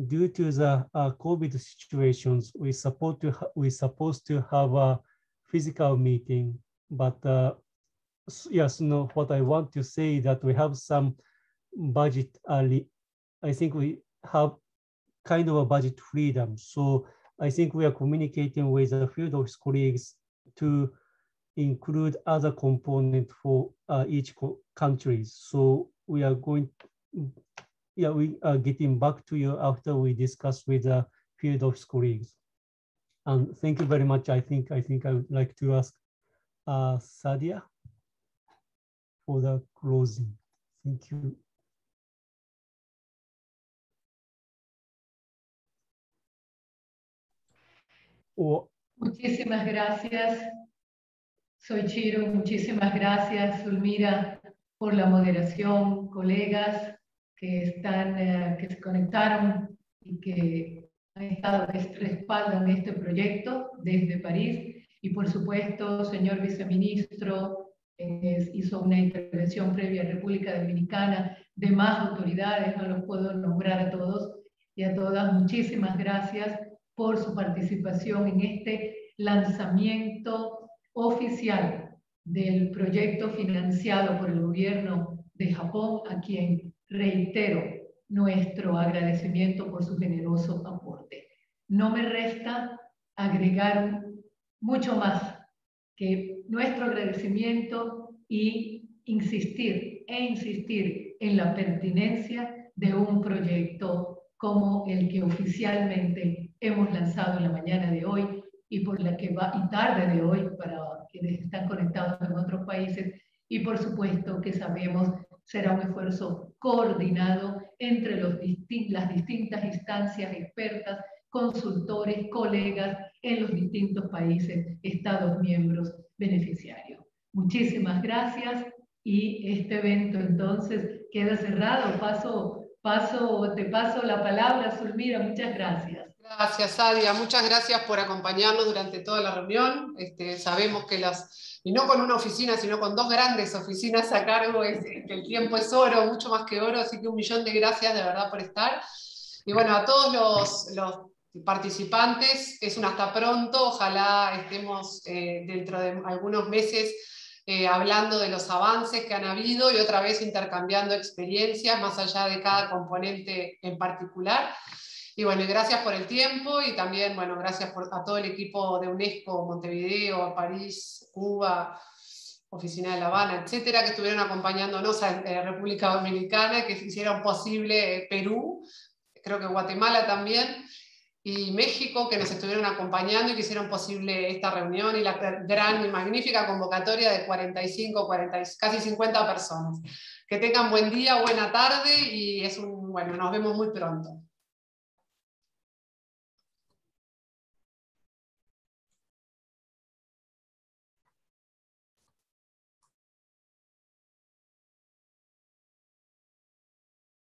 due to the COVID situations, we're supposed to have a physical meeting. But yes, no, what I want to say that we have some budget. I think we have kind of a budget freedom. So I think we are communicating with the field office colleagues to include other components for each country. So we are going. Yeah, we are getting back to you after we discuss with the field office colleagues. And thank you very much. I think I would like to ask Sadia for the closing. Thank you. Muchísimas gracias. Soy Chiro. Muchísimas gracias, Zulmira, por la moderación, colegas que se conectaron y que han estado respaldan este proyecto desde París. Y por supuesto, señor viceministro, hizo una intervención previa en República Dominicana, demás autoridades, no los puedo nombrar a todos y a todas. Muchísimas gracias por su participación en este lanzamiento oficial del proyecto financiado por el gobierno de Japón, a quien reitero nuestro agradecimiento por su generoso aporte. No me resta agregar mucho más que nuestro agradecimiento y insistir en la pertinencia de un proyecto como el que oficialmente hemos lanzado en la mañana de hoy y por la que va y tarde de hoy para quienes están conectados en otros países, y por supuesto que sabemos será un esfuerzo coordinado entre las distintas instancias expertas, consultores, colegas en los distintos países, estados miembros beneficiarios. Muchísimas gracias y este evento entonces queda cerrado. Te paso la palabra, Zulmira. Muchas gracias. Gracias, Sadia. Muchas gracias por acompañarnos durante toda la reunión. Sabemos que y no con una oficina, sino con 2 grandes oficinas a cargo, el tiempo es oro, mucho más que oro, así que 1.000.000 de gracias de verdad por estar. Y bueno, a todos los participantes, es un hasta pronto. Ojalá estemos dentro de algunos meses hablando de los avances que han habido y otra vez intercambiando experiencias más allá de cada componente en particular. Y bueno, gracias por el tiempo y también, bueno, gracias a todo el equipo de UNESCO, Montevideo, París, Cuba, Oficina de La Habana, etcétera, que estuvieron acompañándonos a República Dominicana, que hicieron posible Perú, creo que Guatemala también, y México, que nos estuvieron acompañando y que hicieron posible esta reunión y la gran y magnífica convocatoria de 45, casi 50 personas. Que tengan buen día, buena tarde y bueno, nos vemos muy pronto.